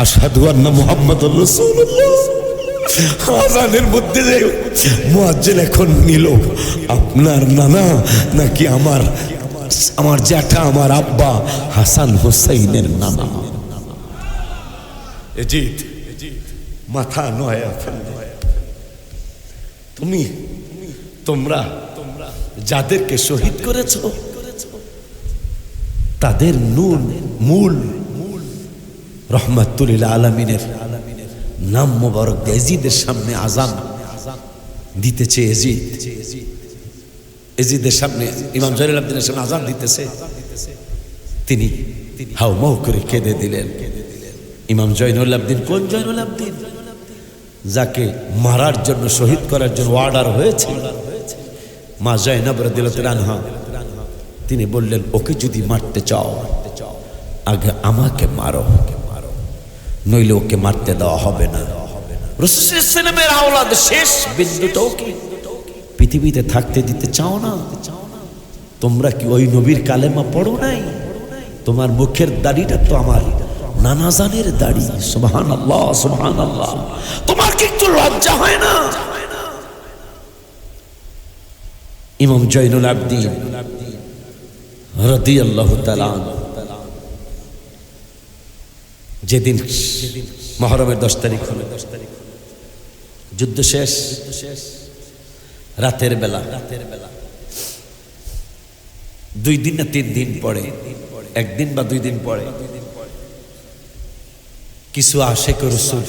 আশহাদু আন্না মুহাম্মাদুর রাসূলুল্লাহ। আযানের মধ্যে যে মুয়াজ্জিন এখন নিল, আপনার নানা নাকি আমার জ্যাঠা, আমার আব্বা হাসান হুসাইনের নানা? এজিদ মাথা নয়া ফেলল। তোমরা যাদেরকে শহীদ করেছো তাদের মূল রহমাতুল লিল আলামিনের নাম মোবারক এজিদের সামনে আযান দিতেছে। এজিদের সামনে ইমাম জয়নুল আবদিনের সামনে আযান দিতেছে। তিনি হাউমাউ করে কেঁদে দিলেন। ইমাম জয়নুল আবদিন কোন জয়নুল আবদিন? যাকে মারার জন্য, শহীদ করার জন্য অর্ডার হয়েছে মা জয়নব রাদিয়াল্লাহু তাআলা আনহা। তিনি বললেন, ওকে যদি মারতে চাও আগে আমাকে মারো, নইলে ওকে মারতে দেওয়া হবে না। রাসূল সাল্লাল্লাহু আলাইহি ওয়াসাল্লামের আওলাদ শেষ বিন্দুটাও কি পৃথিবীতে থাকতে দিতে চাও না? তোমরা কি ওই নবীর কালেমা পড়ো নাই? তোমার মুখের দাড়িটা তো আমার নানা জানের দাড়ি। সুবহানাল্লাহ, সুবহানাল্লাহ। তোমার কি একটু লজ্জা হয় না? ইমাম জয়নুল আবদিন রাদিয়াল্লাহু তাআলা যেদিন মুহররমের 10 তারিখ হলো, যুদ্ধ শেষ, রাতের বেলা 2 দিন না 3 দিন পরে, 1 দিন বা 2 দিন পরে কিছু আশেক রসুল,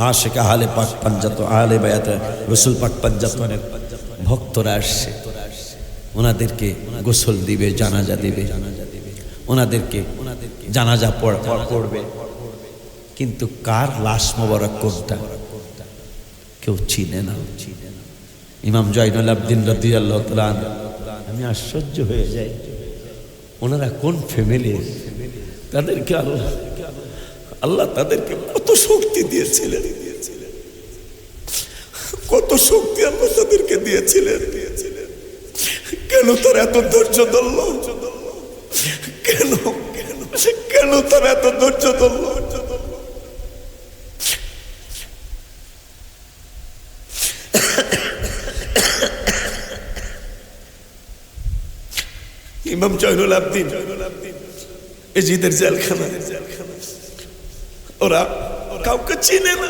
আশেক আহলে পাক পাঞ্জাত, আহলে বায়াত রসুল পাক পাঞ্জাতনের ভক্তরা আসছে। ওনাদেরকে গোসল দিবে, জানাজা দিবে, ওনাদেরকে জানাজা পড়বে। কিন্তু কার লাশ মোবারক কোনটা কেউ চিনে না। ইমাম জয়নুল আবদিন রাদিয়াল্লাহু তাআলা, আমি আশ্চর্য হয়ে যাই, ওনারা কোন ফ্যামিলির? তাদেরকে আল্লাহ তাদেরকে কত শক্তি দিয়েছিলেন, কত শক্তি আল্লাহ তাদেরকে দিয়েছিলেন। কেন তারা এত ধৈর্য ধরল? কেন তারা এত ধৈর্য ধরল? ইমাম জয়নুল আবদিন এজিদের জেলখানা, ওরা কাউকে চিনে না।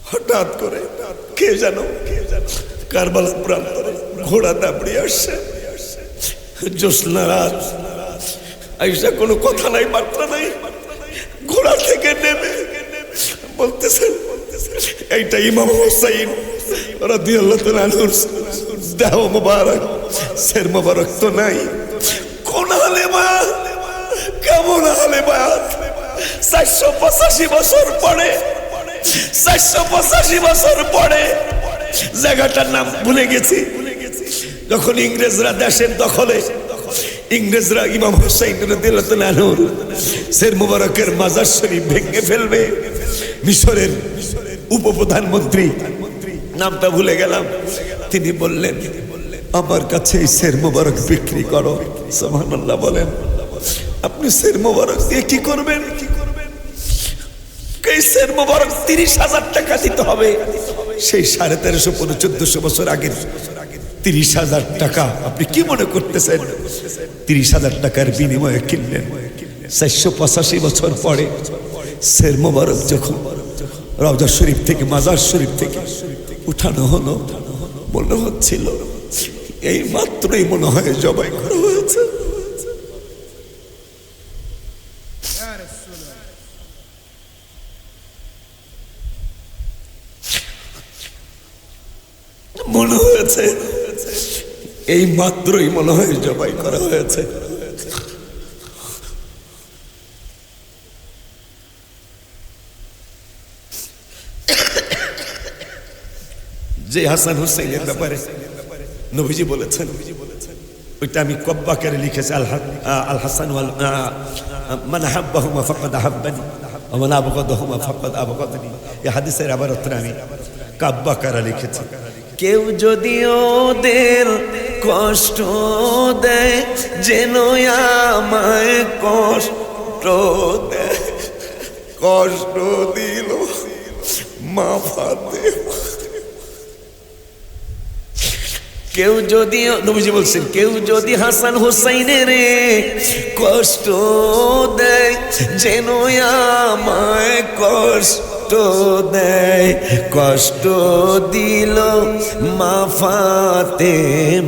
হঠাৎ করে কে জানো কারবালার প্রান্তরে ঘোড়া দাবড়িয়ে আসছে। জ্যোৎস্না রাত, আয়েশা কোনো কথা নাই, বার্তা নাই, ঘোড়া থেকে নেমে বলতেছেন এইটা ইমাম হুসাইন রাদিয়াল্লাহু তাআলা আনহুর দেহ মোবারক, সের মোবারক তো নাই। কোন আলেমা, কেমন আলেমা 485 বছর পরে, 485 বছর পরে, জায়গাটার নাম ভুলে গেছি। যখন ইংরেজরা দেশের দখলে, ইংরেজরা ইমাম হুসাইন রাদিয়াল্লাহু তাআলা আনহুর সের মোবারকের মাজার শরীফ ভেঙে ফেলবে। মিশরের উপপ্রধানমন্ত্রী, নামটা ভুলে গেলাম, তিনি বললেন আমার কাছে এই সের মোবারক বিক্রি করো। সুবহানাল্লাহ বলেন। আপনি সের মোবারক দিয়ে কি করবেন? এই সের মোবারক 30,000 টাকা দিতে হবে। সেই 1350-1400 বছর আগের 30,000 টাকা আপনি কি মনে করতেছেন 30,000 টাকার বিনিময়ে কিনলেন? 485 বছর পরে সের মোবারক যখন রওজা শরীফ থেকে, মাজার শরীফ থেকে উঠানো হলো, মনে হচ্ছিল এই মাত্রই মনে হয় জবাই করা হয়েছে। মনে হয়েছে এই মাত্রই মনে হয় জবাই করা হয়েছে। যে হাসান হুসাইনের ব্যাপারে নবীজি বলেছেন, ওইটা আমি কব্বাকারে লিখেছি, আল হাসান ওয়াল মান আহাব্বাহুমা ফাকাদ আহাব্বানি ওয়া মান আবগাদাহুমা ফাকাদ আবগাদানি। এই হাদিসের আবারতটা আমি কাব্বাকারে লিখেছি। কেউ যদি ওদের কষ্ট দেয়, যেন আমায় কষ্ট দেয়। কষ্ট দিল মা ফাতেমা। কেউ যদি, নবীজি বলছেন, কেউ যদি হাসান হুসাইনের কষ্ট দেয়, যেন আমায় কষ্ট দেয়। কষ্ট দিল মা ফাতেমাকে।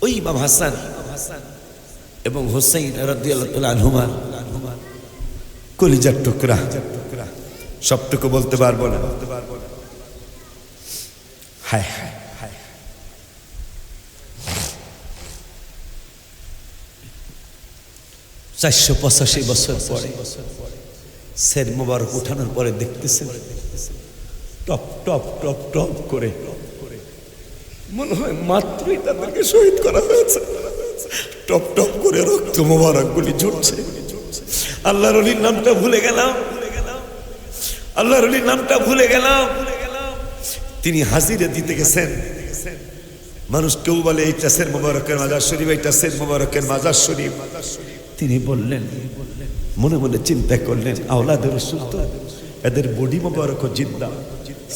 ওই ইমাম হাসান এবং হুসাইন রাদিয়াল্লাহু তাআলা আনহুমা কলিজার টুকরা, সবটুকু বলতে পারবো না। হায় হায় হায়, 485 বছর পরে সের মোবারক উঠানোর পরে দেখতেছেন টপ টপ টপ টপ করে, মনে হয় মাত্রই তাদেরকে শহীদ করা হয়েছে। টপ টপ করে রক্ত মোবারক গুলি ঝরছে। আল্লাহর ওলির নামটা ভুলে গেলাম, আল্লাহর ওলির নামটা ভুলে গেলাম। তিনি হাজিরে দিতে গেছেন। মানুষ কেউ বলে এইটা সের মোবারকের মাজার শরীফ, এইটা সের মোবারকের মাজার শরীফ। তিনি বললেন, মনে মনে চিন্তা করলেন, আওলাদের রাসূল তো, এদের বডি মোবারক জিন্দা,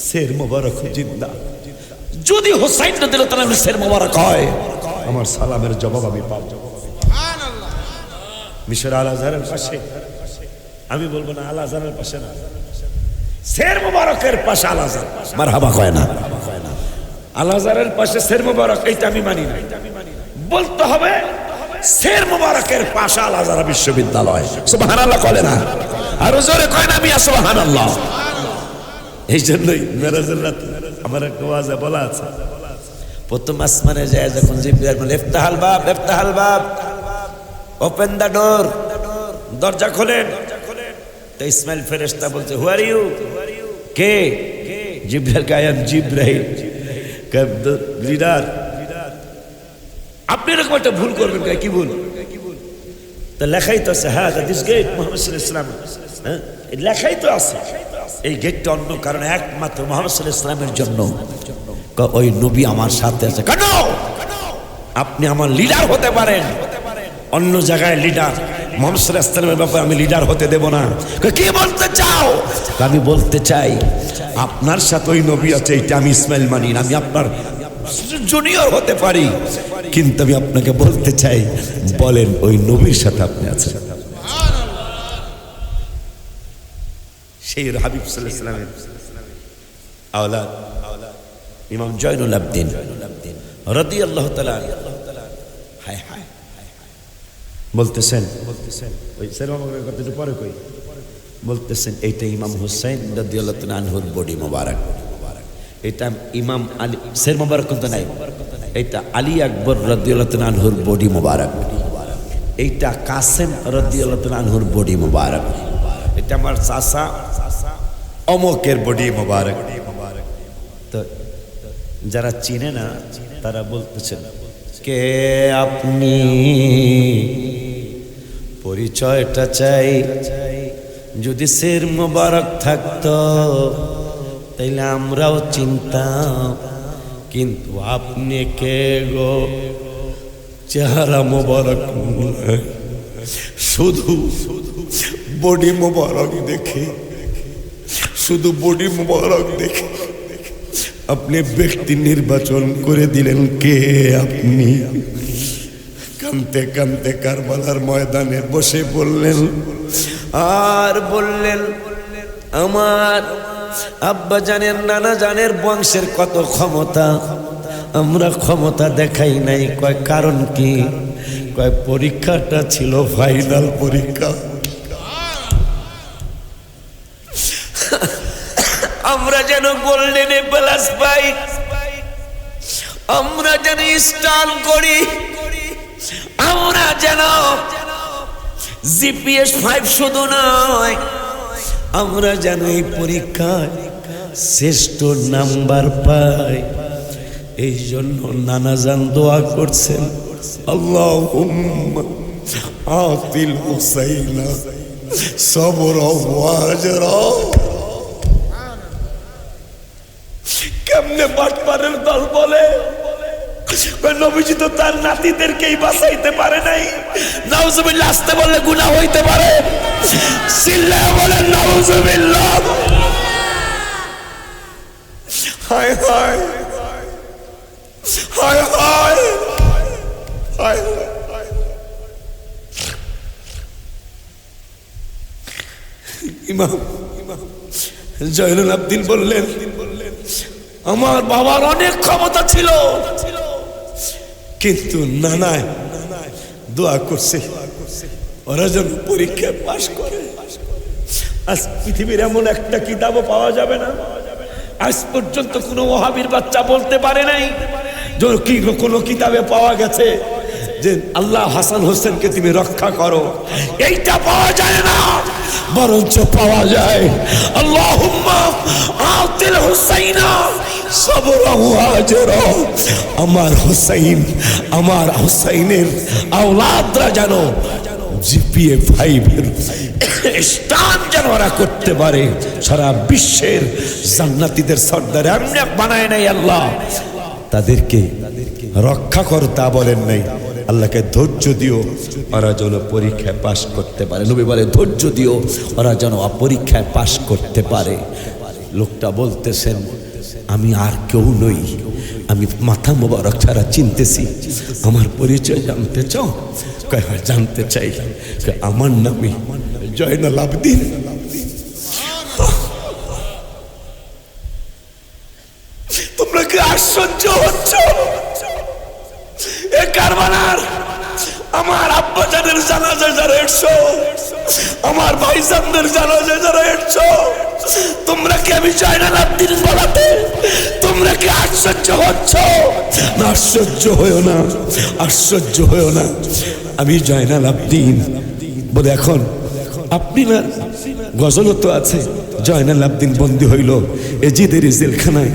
সের মোবারক জিন্দা। যদি হুসাইন রাদিয়াল্লাহু তাআলা সের মোবারক হয়, আমার সালামের জবাব আমি পাব। মিশর আল আজহারের পাশে, আমি বলবো না আল আজহারের পাশে না, সের মোবারকের পাশে আল আজহার, মারহাবা কয় না। আল আজহারের পাশে সের মোবারক, এইটা আমি মানি না। বলতে হবে সের মোবারকের পাশে আল আজহার বিশ্ববিদ্যালয়। সুবহানাল্লাহ কয় না, আর জোরে কয় না মিয়া সুবহানাল্লাহ। এই জন্যই মেরাজের রাত আমার একটা ওয়াজে বলা আছে, প্রথম আসমানে যায় যখন জিবরাইল বলে ইফতাহাল বাব, ইফতাহাল বাব, ওপেন দ্য ডোর, দরজা খোলেন। তো ইসমাইল ফেরেশতা বলছে হু আর ইউ, কে? জিবরাইল কে আই এম জিবরাইল। লিডার, আপনি এরকম একটা ভুল করবেন, কি ভুল? তো লেখাই তো আছে, হ্যাঁ দিস গেট মুহাম্মদ সাল্লাল্লাহু আলাইহি ওয়াসাল্লাম, হ্যাঁ লেখাই তো আছে। এই গেটটা অন্য কারণে একমাত্র মুহাম্মদ সাল্লাল্লাহু আলাইহি ওয়াসাল্লামের জন্য। ওই নবী আমার সাথে আছে। কেন? আপনি আমার লিডার হতে পারেন, অন্য জায়গায় লিডার, মুহাম্মদ সাল্লাল্লাহু আলাইহি ওয়াসাল্লামের ব্যাপারে আমি লিডার হতে দেব না। কি বলতে চাও? আমি বলতে চাই আপনার সাথে ওই নবী আছে, এটা আমি ইসমাইল মানি না। আমি আপনার জুনিয়র হতে পারি, কিন্তু আমি আপনাকে বলতে চাই, বলেন ওই নবীর সাথে আপনি আছেন। সেই হাবিব সাল্লাল্লাহু আলাইহি ওয়াসাল্লামের আওলাদ ইমাম জয়নুল আবদিন রাদিয়াল্লাহু তাআলা। হায় হায়, বলতেছেন ওই সেরকমের কথা একটু পরে কই বলতেছেন এইটা ইমাম হুসাইন রাদিয়াল্লাহু তাআলা আনহুর বডি মোবারক, এটা ইমাম আলী সের মোবারক কিন্তু নাই, এইটা আলী আকবর রাদিয়াল্লাহু তাআলা আনহুর বডি মোবারক, এইটা কাসেম রাদিয়াল্লাহু তাআলা আনহুর বডি মোবারক, এটা আমার চাচা অমকের বডি মোবারক। তো যারা চিনে না তারা বলতেছেন কে আপনি, পরিচয়টা চাই। যদি সের মোবারক থাকতো তাইলে আমরাও চিনতাম, কিন্তু আপনি কে গো? চেহারা মোবারক শুধু বডি মোবারক দেখে, শুধু বডি মোবারক দেখে আপনি ব্যক্তি নির্বাচন করে দিলেন কে আপনি? কানতে কানতে কারবালার ময়দানে বসে বললেন, আর বললেন আমার আব্বা জানের নানা জানের বংশের কত ক্ষমতা, আমরা ক্ষমতা দেখাই নাই। কয় কারণ কি? কয় পরীক্ষাটা ছিল ফাইনাল পরীক্ষা, আমরা যেন গোল্ডেন এ প্লাস পাই, আমরা যেন স্টান করি, আমরা যেন জিপিএস 5 শুধু নয়, আমরা যেন এই পরীক্ষায় শ্রেষ্ঠ নাম্বার পাই। এই জন্য নানাজান দোয়া করছেন, আল্লাহুম্মা আতিল হুসাইনা সবরা ওয়া আজরা। কেমনে বাটপারের দল বলে নবীজি তো তার নাতিদেরকেই বাঁচাইতে পারে নাই। নাউজুবিল্লাহ, আসতে বললে গুনাহ হইতে পারে, চিল্লায়া বলেন নাউজুবিল্লাহ। হায় হায় হায় হায় হায়। ইমাম জয়নুল আবদিন বললেন, আমার বাবার অনেক ক্ষমতা ছিল, কিন্তু নানায় দোয়া করছে ওরা যেন পরীক্ষায় পাশ করে। আজ পৃথিবীর এমন একটা কিতাবও পাওয়া যাবে না, আজ পর্যন্ত কোনো ওহাবীর বাচ্চা বলতে পারে নাই যে কোনো কিতাবে পাওয়া গেছে যে আল্লাহ হাসান হোসেনকে তুমি রক্ষা করো। এইটা পাওয়া যায় না, বরঞ্চ পাওয়া যায় আল্লাহুম্মা আতিল হুসাইনা সবরাহু আজরা। আমার হুসাইন, আমার হুসাইনের আওলাদরা যেন জিপিএ 5 এর স্টান যেন ওরা করতে পারে। সারা বিশ্বের জান্নাতীদের সর্দার এমনি বানায় নাই আল্লাহ, তাদেরকে রক্ষা কর তা বলেন নাই, আল্লাহকে ধৈর্য দিও ওরা যেন পরীক্ষায় পাশ করতে পারে। নবী বলে ধৈর্য দিও ওরা যেন পরীক্ষায় পাশ করতে পারে। লোকটা বলতেছেন আমি আর কেউ নই, আমি মাথা মোবারক ছাড়া চিনতেছি, আমার পরিচয় জানতে চাও? জানতে চাই। আমার নামে জয়নুল আবদিন। তোমরা কি আশ্চর্য হচ্ছ? এ কারবালার আমার আব্বা জানের জানাজা যারা এসছো, আমার ভাইজানদের জানাজা যারা এসছো, তোমরা কি আমি জয়নুল আবদিন বলাতে তোমরা কি আশ্চর্য হচ্ছ? না, আশ্চর্য হয়েও না, আশ্চর্য হয়েও না। আমি জয়নুল আবদিন বলে এখন আপনি না গজলও তো আছে, জয়নুল আবদিন বন্দী হইল এজিদের জেলখানায়,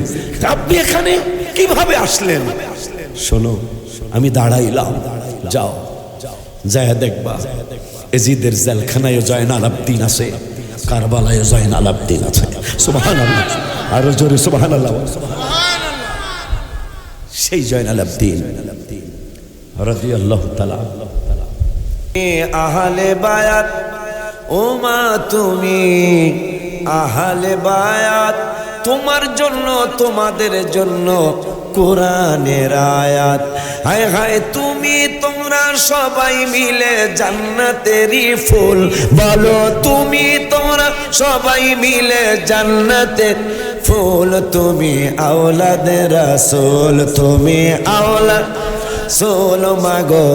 আপনি এখানে কিভাবে আসলেন? শোনো, আমি দাঁড়াইলাম, যাও যায় দেখবা এজিদের জেলখানায় জয়নুল আবদিন আছে, কারবালায় জয়নুল আবদিন আছে। সুবহানাল্লাহ, আরো জোরে সুবহানাল্লাহ। সেই জয়নুল আবদিন রাদিয়াল্লাহু তাআলা। আহলে বায়াত, ও মা তুমি আহলে বায়াত, তোমার জন্য তোমাদের জন্য কোরআনের আয়াত। হায় হায় তুমি তোমরা সবাই মিলে জান্নাতেরই ফুল, বলো তুমি তোমরা সবাই মিলে জান্নাতের ফুল। তুমি আওলাদে রাসূল, তুমি আওলাদ রাসূল মাগো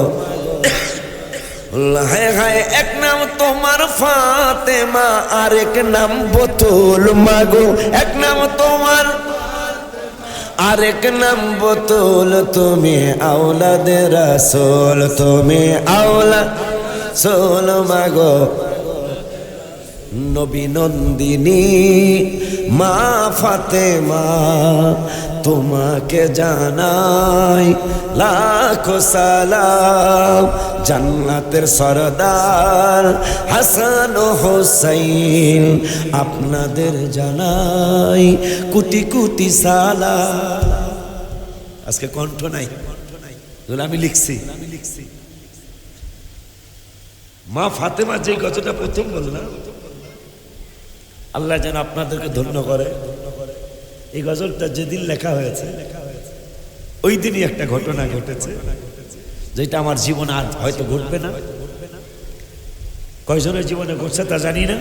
হায় হায় এক নাম তোমার ফাতেমা আরেক নাম বতুল মাগো এক নাম তোমার আরেক নাম বতুল তুমি আওলাদে রাসূল তুমি আওলাদ রাসূল মাগো নবী নন্দিনী মা ফাতেমা তোমাকে জানাই লাখো সালাম জান্নাতের সরদার হাসান ও হোসাইন আপনাদের জানাই কোটি কোটি সালাম। আজকে কণ্ঠ নাই, আমি লিখছি মা ফাতেমা যে গজলটা প্রথম বললাম, আল্লাহ যেন আপনাদেরকে ধন্য করে। এই গজলটা যেদিন লেখা হয়েছে ওই দিনই একটা ঘটনা ঘটেছে যেটা আমার জীবনে আর হয়তো ঘটবে না। কয়জনের জীবনে ঘটছে তা জানি না,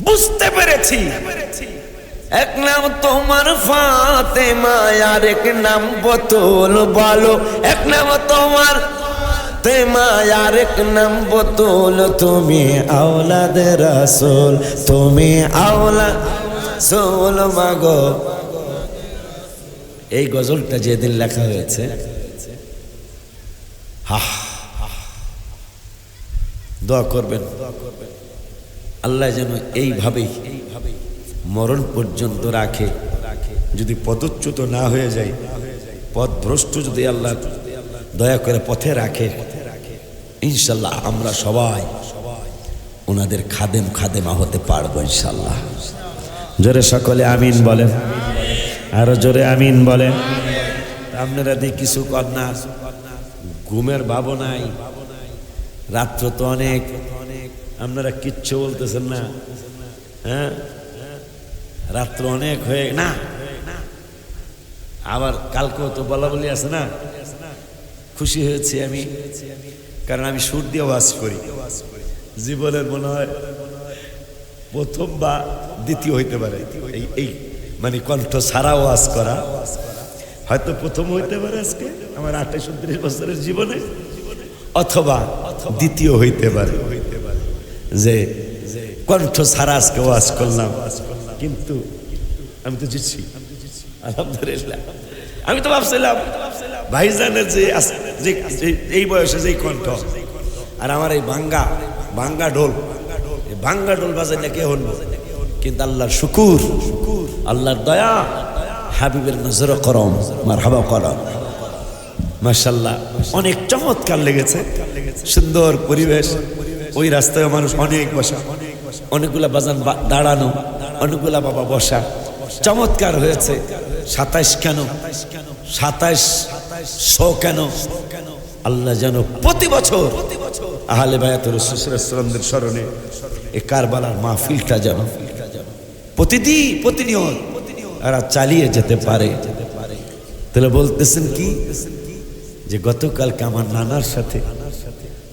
বুঝতে পেরেছি এক নাম তোমার ফাতেমা আরেক নাম বতুল বলো এক নাম তোমার ফাতেমা আরেক নাম বতুল তুমি আওলাদে রাসূল তুমি আওলাদ রাসূল মাগো। এই গজলটা যেদিন লেখা হয়েছে দোয়া করবেন আল্লাহ যেন এইভাবেই মরণ পর্যন্ত রাখে। যদি পদচ্যুত না হয়ে যায়, পথভ্রষ্ট যদি আল্লাহ দয়া করে পথে রাখে, ইনশাল্লাহ আমরা সবাই ওনাদের খাদেমা হতে পারবো ইনশাল্লাহ। জোরে সকলে আমিন বলেন, আরো জোরে আমিন বলেন। আপনারা দিয়ে কিছু কর না, ঘুমের ভাবনাই, রাত্র তো অনেক, আপনারা কিচ্ছু বলতেছেন না। হ্যাঁ, রাত্র অনেক হয়ে না, আবার কালকেও তো বলা বলি আছে না। খুশি হয়েছি আমি, কারণ আমি সুর দিয়ে ওয়াজ করি। জীবনের মনে হয় প্রথম বা দ্বিতীয় হইতে পারে এই মানে কণ্ঠ সারা ওয়াজ করা, হয়তো প্রথম হইতে পারে আজকে আমার 28-29 বছরের জীবনে, অথবা দ্বিতীয় হইতে পারে যে কণ্ঠ সারা আজকে ওয়াজ করলাম। কিন্তু আমি তো জিতছি আলহামদুলিল্লাহ। আমি তো ভাবছিলাম ভাইজানের যে এই বয়সে যে কণ্ঠ আর আমার এই ভাঙ্গা ঢোল বাজাইলে কে হল, কিন্তু আল্লাহর শুকুর, আল্লাহর দয়া, হাবিবের নজর করম মারহাবা করম, মাশাআল্লাহ অনেক চমৎকার লেগেছে। সুন্দর পরিবেশ, ওই রাস্তায় মানুষ অনেক বসা, অনেকগুলা বাজান দাঁড়ানো, অনেকগুলা বাবা বসা, চমৎকার হয়েছে। 27 কেন 2700 কেন, আল্লাহ যেন প্রতি বছর আহলে বায়াত রাসূল সাল্লাল্লাহু আলাইহি ওয়াসাল্লামের স্মরণে এই কারবালার মাহফিলটা যেন প্রতিনিয়ত এরা চালিয়ে যেতে পারে। তাহলে বলতেছেন কি যে গতকালকে আমার নানার সাথে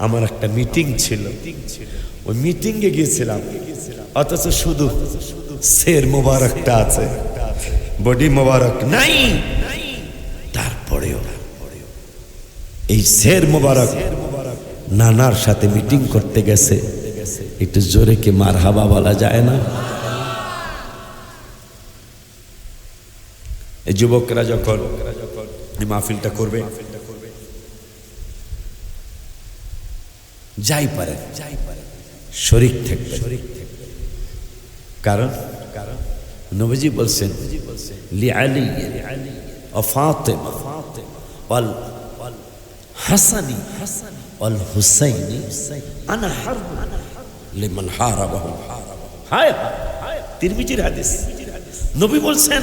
আমার একটা মিটিং ছিল, ওই মিটিংয়ে গিয়েছিলাম, অথচ শুধু শের মোবারকটা আছে, বডি মোবারক নাই। তারপরেও এই শের মোবারক নানার সাথে মিটিং করতে গেছে, একটু জোরে কি মারহাবা বলা যায় না? এই যুবকরা যখন এই মাহফিলটা করবে, যাই পারে শরীক থাকবে, কারণ নবীজি বলছেন লি আলী ও ফাতেমা ওয়াল হাসানি ওয়াল হুসাইনি আনা হারব লিমান হারাবাহু। হায় হায়, তিরমিজির হাদিস। নবী বলছেন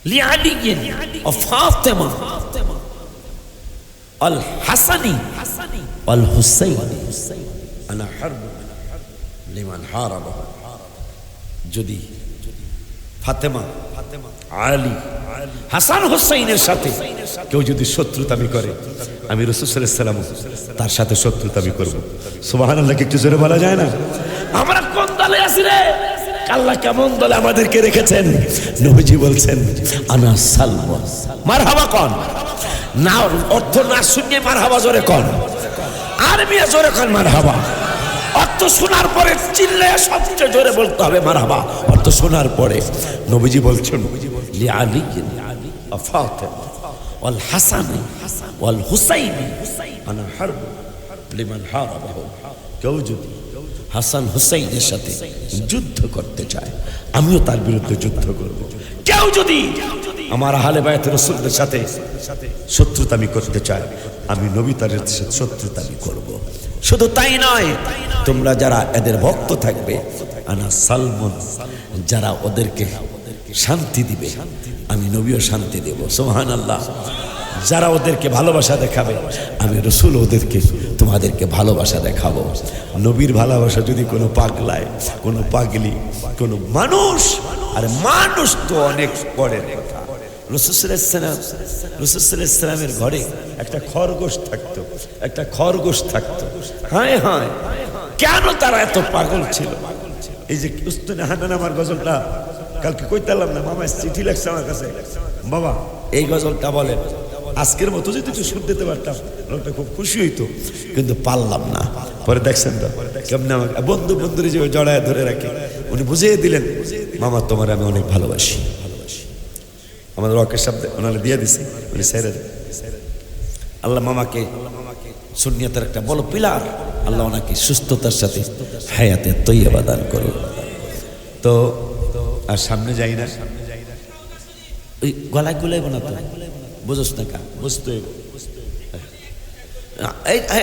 লি আলী ও ফাতেমা আল হাসানি আল হুসাইনি আনা হারব লিমান হারাবাহু। যদি ফাতেমা, আলী, হাসান হুসাইনের সাথে কেউ যদি শত্রুতামি করে, আমি রাসূল সাল্লাল্লাহু আলাইহি ওয়াসাল্লাম তার সাথে শত্রুতামি করব। সুবহানাল্লাহ, একটু জোরে বলা যায় না? আমরা কোন দলে আছি রে? আল্লাহ কেমন দলে আমাদেরকে রেখেছেন। নবীজি বলছেন আনা সালমান, মারহাবা কন না, অর্থ না শুনিয়ে মারহাবা জোরে কন, আর মিয়া জোরে কন মারহাবা। অর্থ শোনার পরে চিল্লে সবচেয়ে জোরে বলতে হবে মারহাবা। অর্থ শোনার পরে নবীজি বলছেন লি আলী ওয়া ফাতিমা ওয়াল হাসান ওয়াল হুসাইন আনা হারব লিমান হারাবাহু। কেউ যদি হাসান হুসাইনের সাথে যুদ্ধ করতে চায় আমিও তার বিরুদ্ধে যুদ্ধ করব। কেউ যদি আমার আহলে বায়াত রাসূলের সাথে শত্রুতামি করতে চায় আমি নবী তার সাথে শত্রুতামি করব। শুধু তাই নয়, তোমরা যারা এদের ভক্ত থাকবে আনা সালমান, যারা ওদেরকে শান্তি দিবে আমি নবীও শান্তি দেব। সুবহানাল্লাহ। যারা ওদেরকে ভালোবাসা দেখাবে আমি রসুল ওদেরকে তোমাদেরকে ভালোবাসা দেখাবো। নবীর ভালোবাসা যদি কোনো পাগলায়, কোনো পাগলি, কোনো মানুষ, আর মানুষ তো অনেক পরের কথা। রাসূল সাল্লাল্লাহু আলাইহি ওয়াসাল্লামের ঘরে একটা খরগোশ থাকতো, একটা খরগোশ থাকতো। হায় হায়, কেন তারা এত পাগল ছিল? এই যে উস্তানে হানান আমার গজলটা কালকে কইতালাম না, মামা চিঠি লেখছে আমার কাছে, বাবা এই গজলটা বলেন। আজকের মতো যদি একটু সুর দিতে পারতাম লোকটা খুব খুশি হইতো, কিন্তু পারলাম না। পরে দেখছেন তো কেমন আমাকে বন্ধু বন্ধুরে যে জড়ায় ধরে রাখে, উনি বুঝিয়ে দিলেন মামা তোমার আমি অনেক ভালোবাসি। আমাদের রকের শব্দে ওনারা দিয়ে দিছে, উনি ছেড়ে দেন। আল্লাহ মামাকে সুন্নিয়তের একটা বড় পিলার, আল্লাহ ওনাকে সুস্থতার সাথে হায়াতে তৈয়বা দান করুন। তো আর সামনে যাই না, ওই গলায় গুলাই বানাতো বুঝোস না কা বুঝতে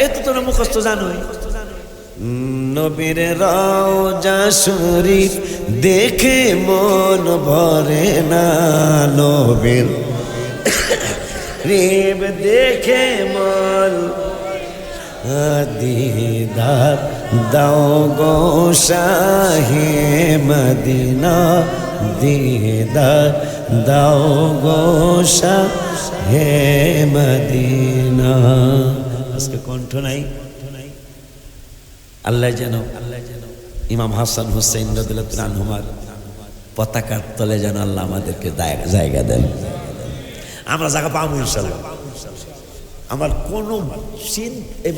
এই তো তোর মুখস্থ জানোই। নবীর রওজা শরীফ দেখে মন ভরে না, নবীর রেব দেখে মন দিদার দাও গো শাহে মদিনা, দিদার দাও গো শাহে মদিনা। আজকে কণ্ঠ নাই। আল্লাহ যেন ইমাম হাসান হুসাইন রাদিয়াল্লাহু আনহুমার পতাকার তলে যেন আল্লাহ আমাদেরকে জায়গা দেন। আমরা জায়গা পাবো ইনশাআল্লাহ। আমার কোনো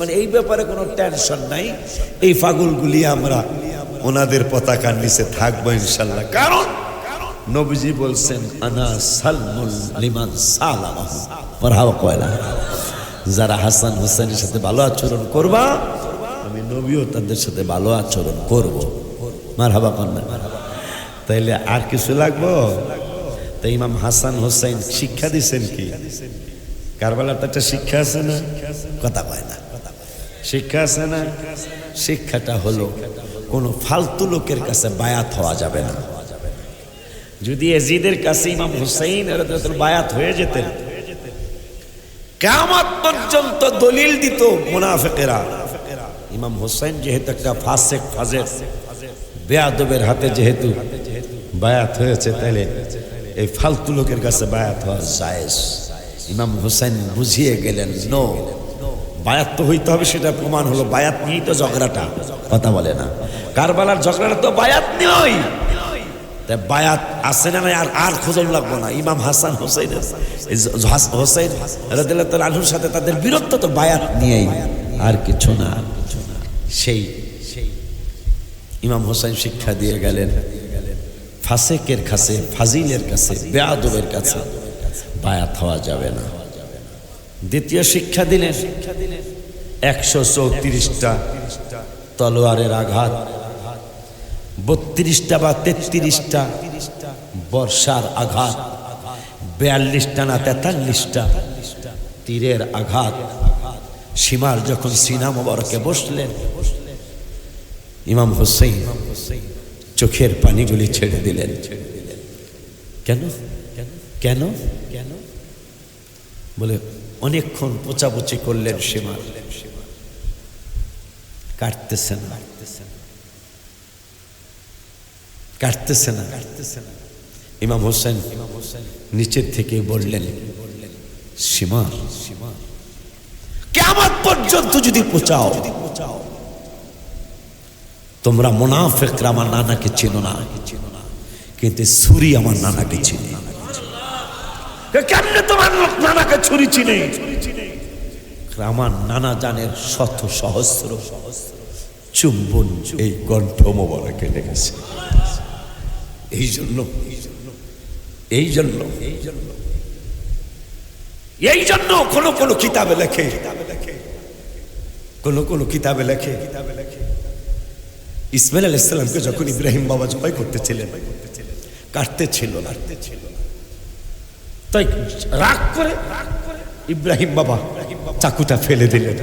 মানে এই ব্যাপারে কোনো টেনশন নাই। এই পাগলগুলি আমরা ওনাদের পতাকার নিচে থাকবো ইনশাআল্লাহ। কারণ নবীজি বলছেন আনা সালমুল লিমান সালামাহু, মারহাবা কয়লা। যারা হাসান হুসাইনের সাথে ভালো আচরণ করবা আমি নবীও তাদের সাথে ভালো আচরণ করব। মারহাবা কন্যা। তাইলে আর কিছু লাগবো? তাই ইমাম হাসান হুসাইন শিক্ষা দিচ্ছেন কি? কারবালার তো একটা শিক্ষা আছে না? কথা কয় না, শিক্ষা আছে না? শিক্ষাটা হলো কোনো ফালতু লোকের কাছে বায়াত হওয়া যাবে না। যদি এজিদের কাছে ইমাম হুসাইন বায়াত হয়ে যেতেন, কিয়ামত পর্যন্ত দলিল দিত মুনাফিকেরা। ইমাম হুসাইন যেহেতু একটা ফাসেক ফাজের বেয়াদবের হাতে যেহেতু বায়াত হয়েছে, তাইলে এই ফালতু লোকের কাছে বায়াত হওয়া জায়েজ। ইমাম হুসাইন বুঝিয়ে গেলেন নো, বায়াত তো হইতে হবে, সেটা প্রমাণ হলো। বায়াত নিয়েই তো ঝগড়াটা, কথা বলে না। কারবালার ঝগড়াটা তো বায়াত নয়, তাই বায়াত আছে না নাই আর খোঁজন লাগবো না। ইমাম হাসান হুসাইন রাদিয়াল্লাহু আনহুর সাথে তাদের বিরক্ত তো বায়াত নিয়েই, আর কিছু না। সেই ইমাম হুসাইন শিক্ষা দিয়ে গেলেন ফাসেকের কাছে, ফাজিলের কাছে, বেয়াদবের কাছে বায়াত হওয়া যাবে না। দ্বিতীয় শিক্ষা দিলেন 134টা তলোয়ারের আঘাত, 32টা বা 33টা বর্ষার আঘাত, 42টা না 43টা তীরের আঘাত। সীমার যখন সিনা মোবারকে বসলেন, ইমাম হুসাইন চোখের পানিগুলি ছেড়ে দিলেন। কেন কেন কেন বলে অনেকক্ষণ পোচাপুচি করলেন সীমা, কাটতেছে না, কাটতেছে না। ইমাম হোসেন নিচের থেকে বললেন, সীমা কিয়ামত পর্যন্ত যদি পোচাও, তোমরা মুনাফিকরা আমার নানাকে চেনো না, কিন্তু ছুরি আমার নানাকে চিনে। কেমনে তোমার নানাকে ছুরি চিনে? আমার নানা জানের শত সহস্র চুম্বন এই কণ্ঠ মোবারকে লেগেছে। এই জন্য কোন কোন কিতাবে লেখে, কোন কিতাবে লেখে ইসমাইল আলাইহিস সালামকে যখন ইব্রাহিম বাবা জবাই করতেছিলেন, কাটতেছিল না, তাই রাগ করে ইব্রাহিম বাবা চাকুটা ফেলে দিলেন।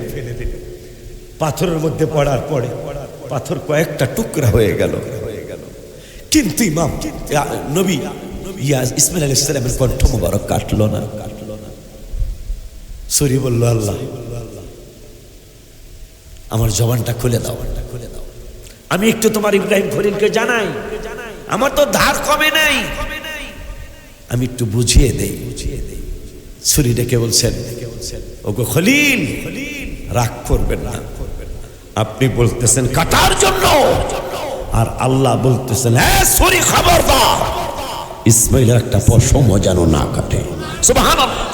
পাথরের মধ্যে পড়ার পরে পাথর কয়েকটা টুকরা হয়ে গেল। কিন্তু ইমাম নবী ইসমাইল আলাইহিস সালামের কণ্ঠ মোবারক কাটলো না। সরি বলল, আল্লাহ আমার জবানটা খুলে দাও, আমি একটু তোমার ইব্রাহিম খলিলকে জানাই, আমার তো ধার কমে নাই, আমি একটু বুঝিয়ে দেই। ছুরি ডেকে বলছেন, ওগো খলিল, রাগ করবেন না, আপনি বলতেছেন কাটার জন্য, আর আল্লাহ বলতেছেন হ্যাঁ ছুরি খবরদার, ইসমাইলের একটা পশমও যেন না কাটে। সুবহানাল্লাহ।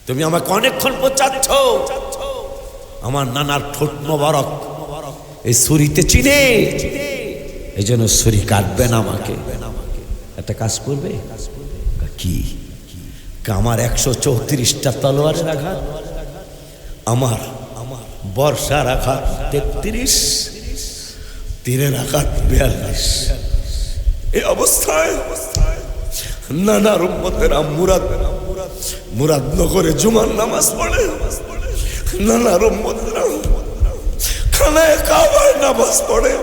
তুমি আমাকে অনেকক্ষণ বোঝাচ্ছ, আমার নানার ঠোঁট মোবারক এই ছুরিতে চিনে, এই জন্য ছুরি কাটবেন আমাকে। একটা কাজ করবে কি? আমার 134টা তলোয়ারের আঘাত, আমার বর্ষার আঘাত 33, তীরের আঘাত 42। এই অবস্থায় নানার উম্মতেরা মুরাদনগরে জুমার নামাজ পড়ে, নানার উম্মতেরা খানায় কাবার নামাজ পড়ে,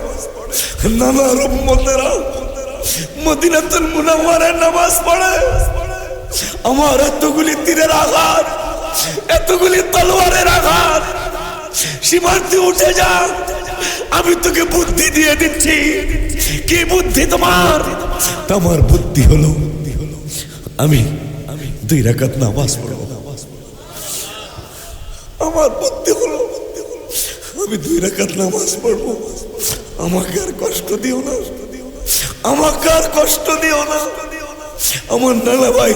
নানার উম্মতেরা মদিনাতুল মুনাওয়ারায় নামাজ পড়ে। আমার এতগুলি তীরের আঘাত, এতগুলি তলোয়ারের আঘাত সীমান্তে উঠে যা, আমি তোকে বুদ্ধি দিয়ে দিচ্ছি। কি বুদ্ধি তোমার? তোমার বুদ্ধি হলো আমি 2 রাকাত নামাজ পড়ব। আমার বুদ্ধি হলো আমি 2 রাকাত নামাজ পড়ব। আমাকে আর কষ্ট দিও না, আমাকে আর কষ্ট দিও না। আমার নানা ভাই,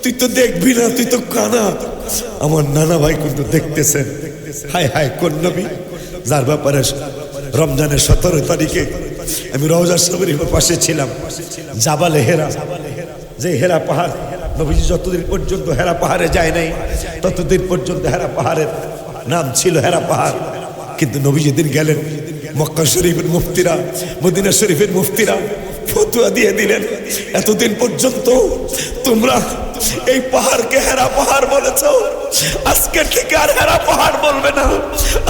তুই তো দেখবি না, তুই তো কানা। আমার নানা ভাই কিন্তু দেখতেছেন। হায় হায়, কোন নবী যার ব্যাপারে রমজানের 17 তারিখে আমি রওজা শরীফের পাশে ছিলাম, জাবালে হেরা, যে হেরা পাহাড়, নবীজি যতদিন পর্যন্ত হেরা পাহাড়ে যায় নাই ততদিন পর্যন্ত হেরা পাহাড়ের নাম ছিল হেরা পাহাড়। কিন্তু নবী যেদিন গেলেন, মক্কা শরীফের মুফতিরা, মদিনা শরীফের মুফতিরা ফতোয়া দিয়ে দিলেন, এতদিন পর্যন্ত তোমরা এই পাহাড়কে হেরা পাহাড় বলেছ, আজকের থেকে আর হেরা পাহাড় বলবে না,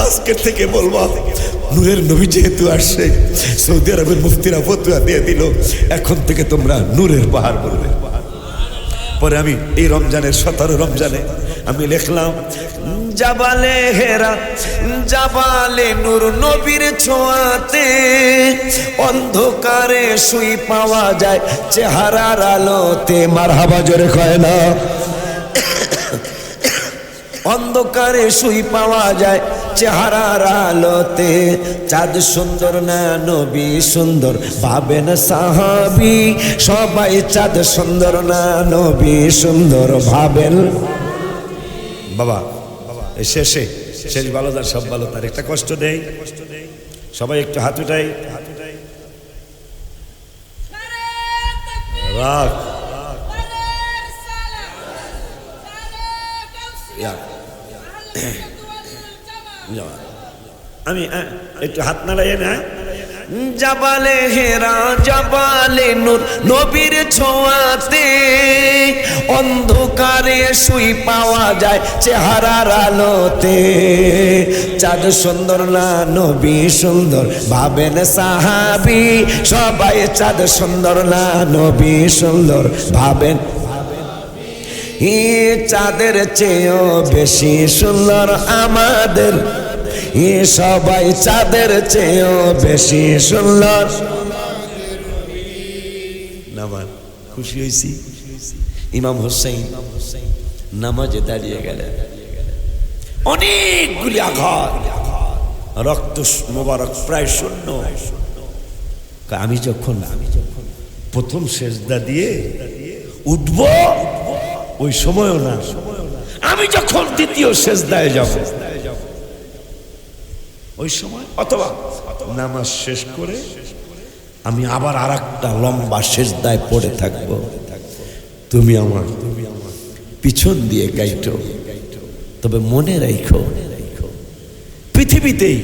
আজকের থেকে বলবা নূরের নবী যেহেতু আসছে। সৌদি আরবের মুফতিরা ফতোয়া দিয়ে দিল, এখন থেকে তোমরা নূরের পাহাড় বলবে। পরে আমি এই রমজানের 17 রমজানে আমি লিখলাম, জাবালে হেরা, জাবালে নূর, নবীর ছোঁয়াতে অন্ধকারে শুই পাওয়া যায় চেহারার আলোতে। মারহাবা জোরে কয় না। অন্ধকারে শুই পাওয়া যায় চেহারার আলোতে, চাঁদ সুন্দর না নবী সুন্দর ভাবেন সাহাবী, সবাই চাঁদ সুন্দর না নবী সুন্দর ভাবেন। বাবা শেষ ভালো তার সব ভালো, তার একটা কষ্ট দেয়। সবাই একটু হাত উঠাই, রাখ। আমি একটু হাত নাড়াই না। জাবালে হেরা, জাবালে নূর, নবীর ছোঁয়াতে অন্ধকারে শুই পাওয়া যায় চেহারার আলোতে, চাঁদ সুন্দর না নবী সুন্দর ভাবেন সাহাবী, সবাই চাঁদ সুন্দর না নবী সুন্দর ভাবেন। চাঁদের চেয়েও বেশি সুন্দর আমাদের, সবাই চাঁদের চেয়েও বেশি সুন্দর। নামাজ খুশি হয়েছি। ইমাম হুসাইন নামাজে দাঁড়িয়ে গেলেন, অনেকগুলি আঘাত, রক্ত মোবারক প্রায় শূন্য। আমি যখন প্রথম সেজদা দিয়ে উঠব ওই সময়ও না, আমি যখন দ্বিতীয় সেজদায় যাব ওই সময়, অথবা নামাজ শেষ করে আমি আবার আরেকটা লম্বা সেজদায় পড়ে থাকব। তুমি আমার পিছন দিয়ে গাইটো, তবে মনে রাখো পৃথিবীতেই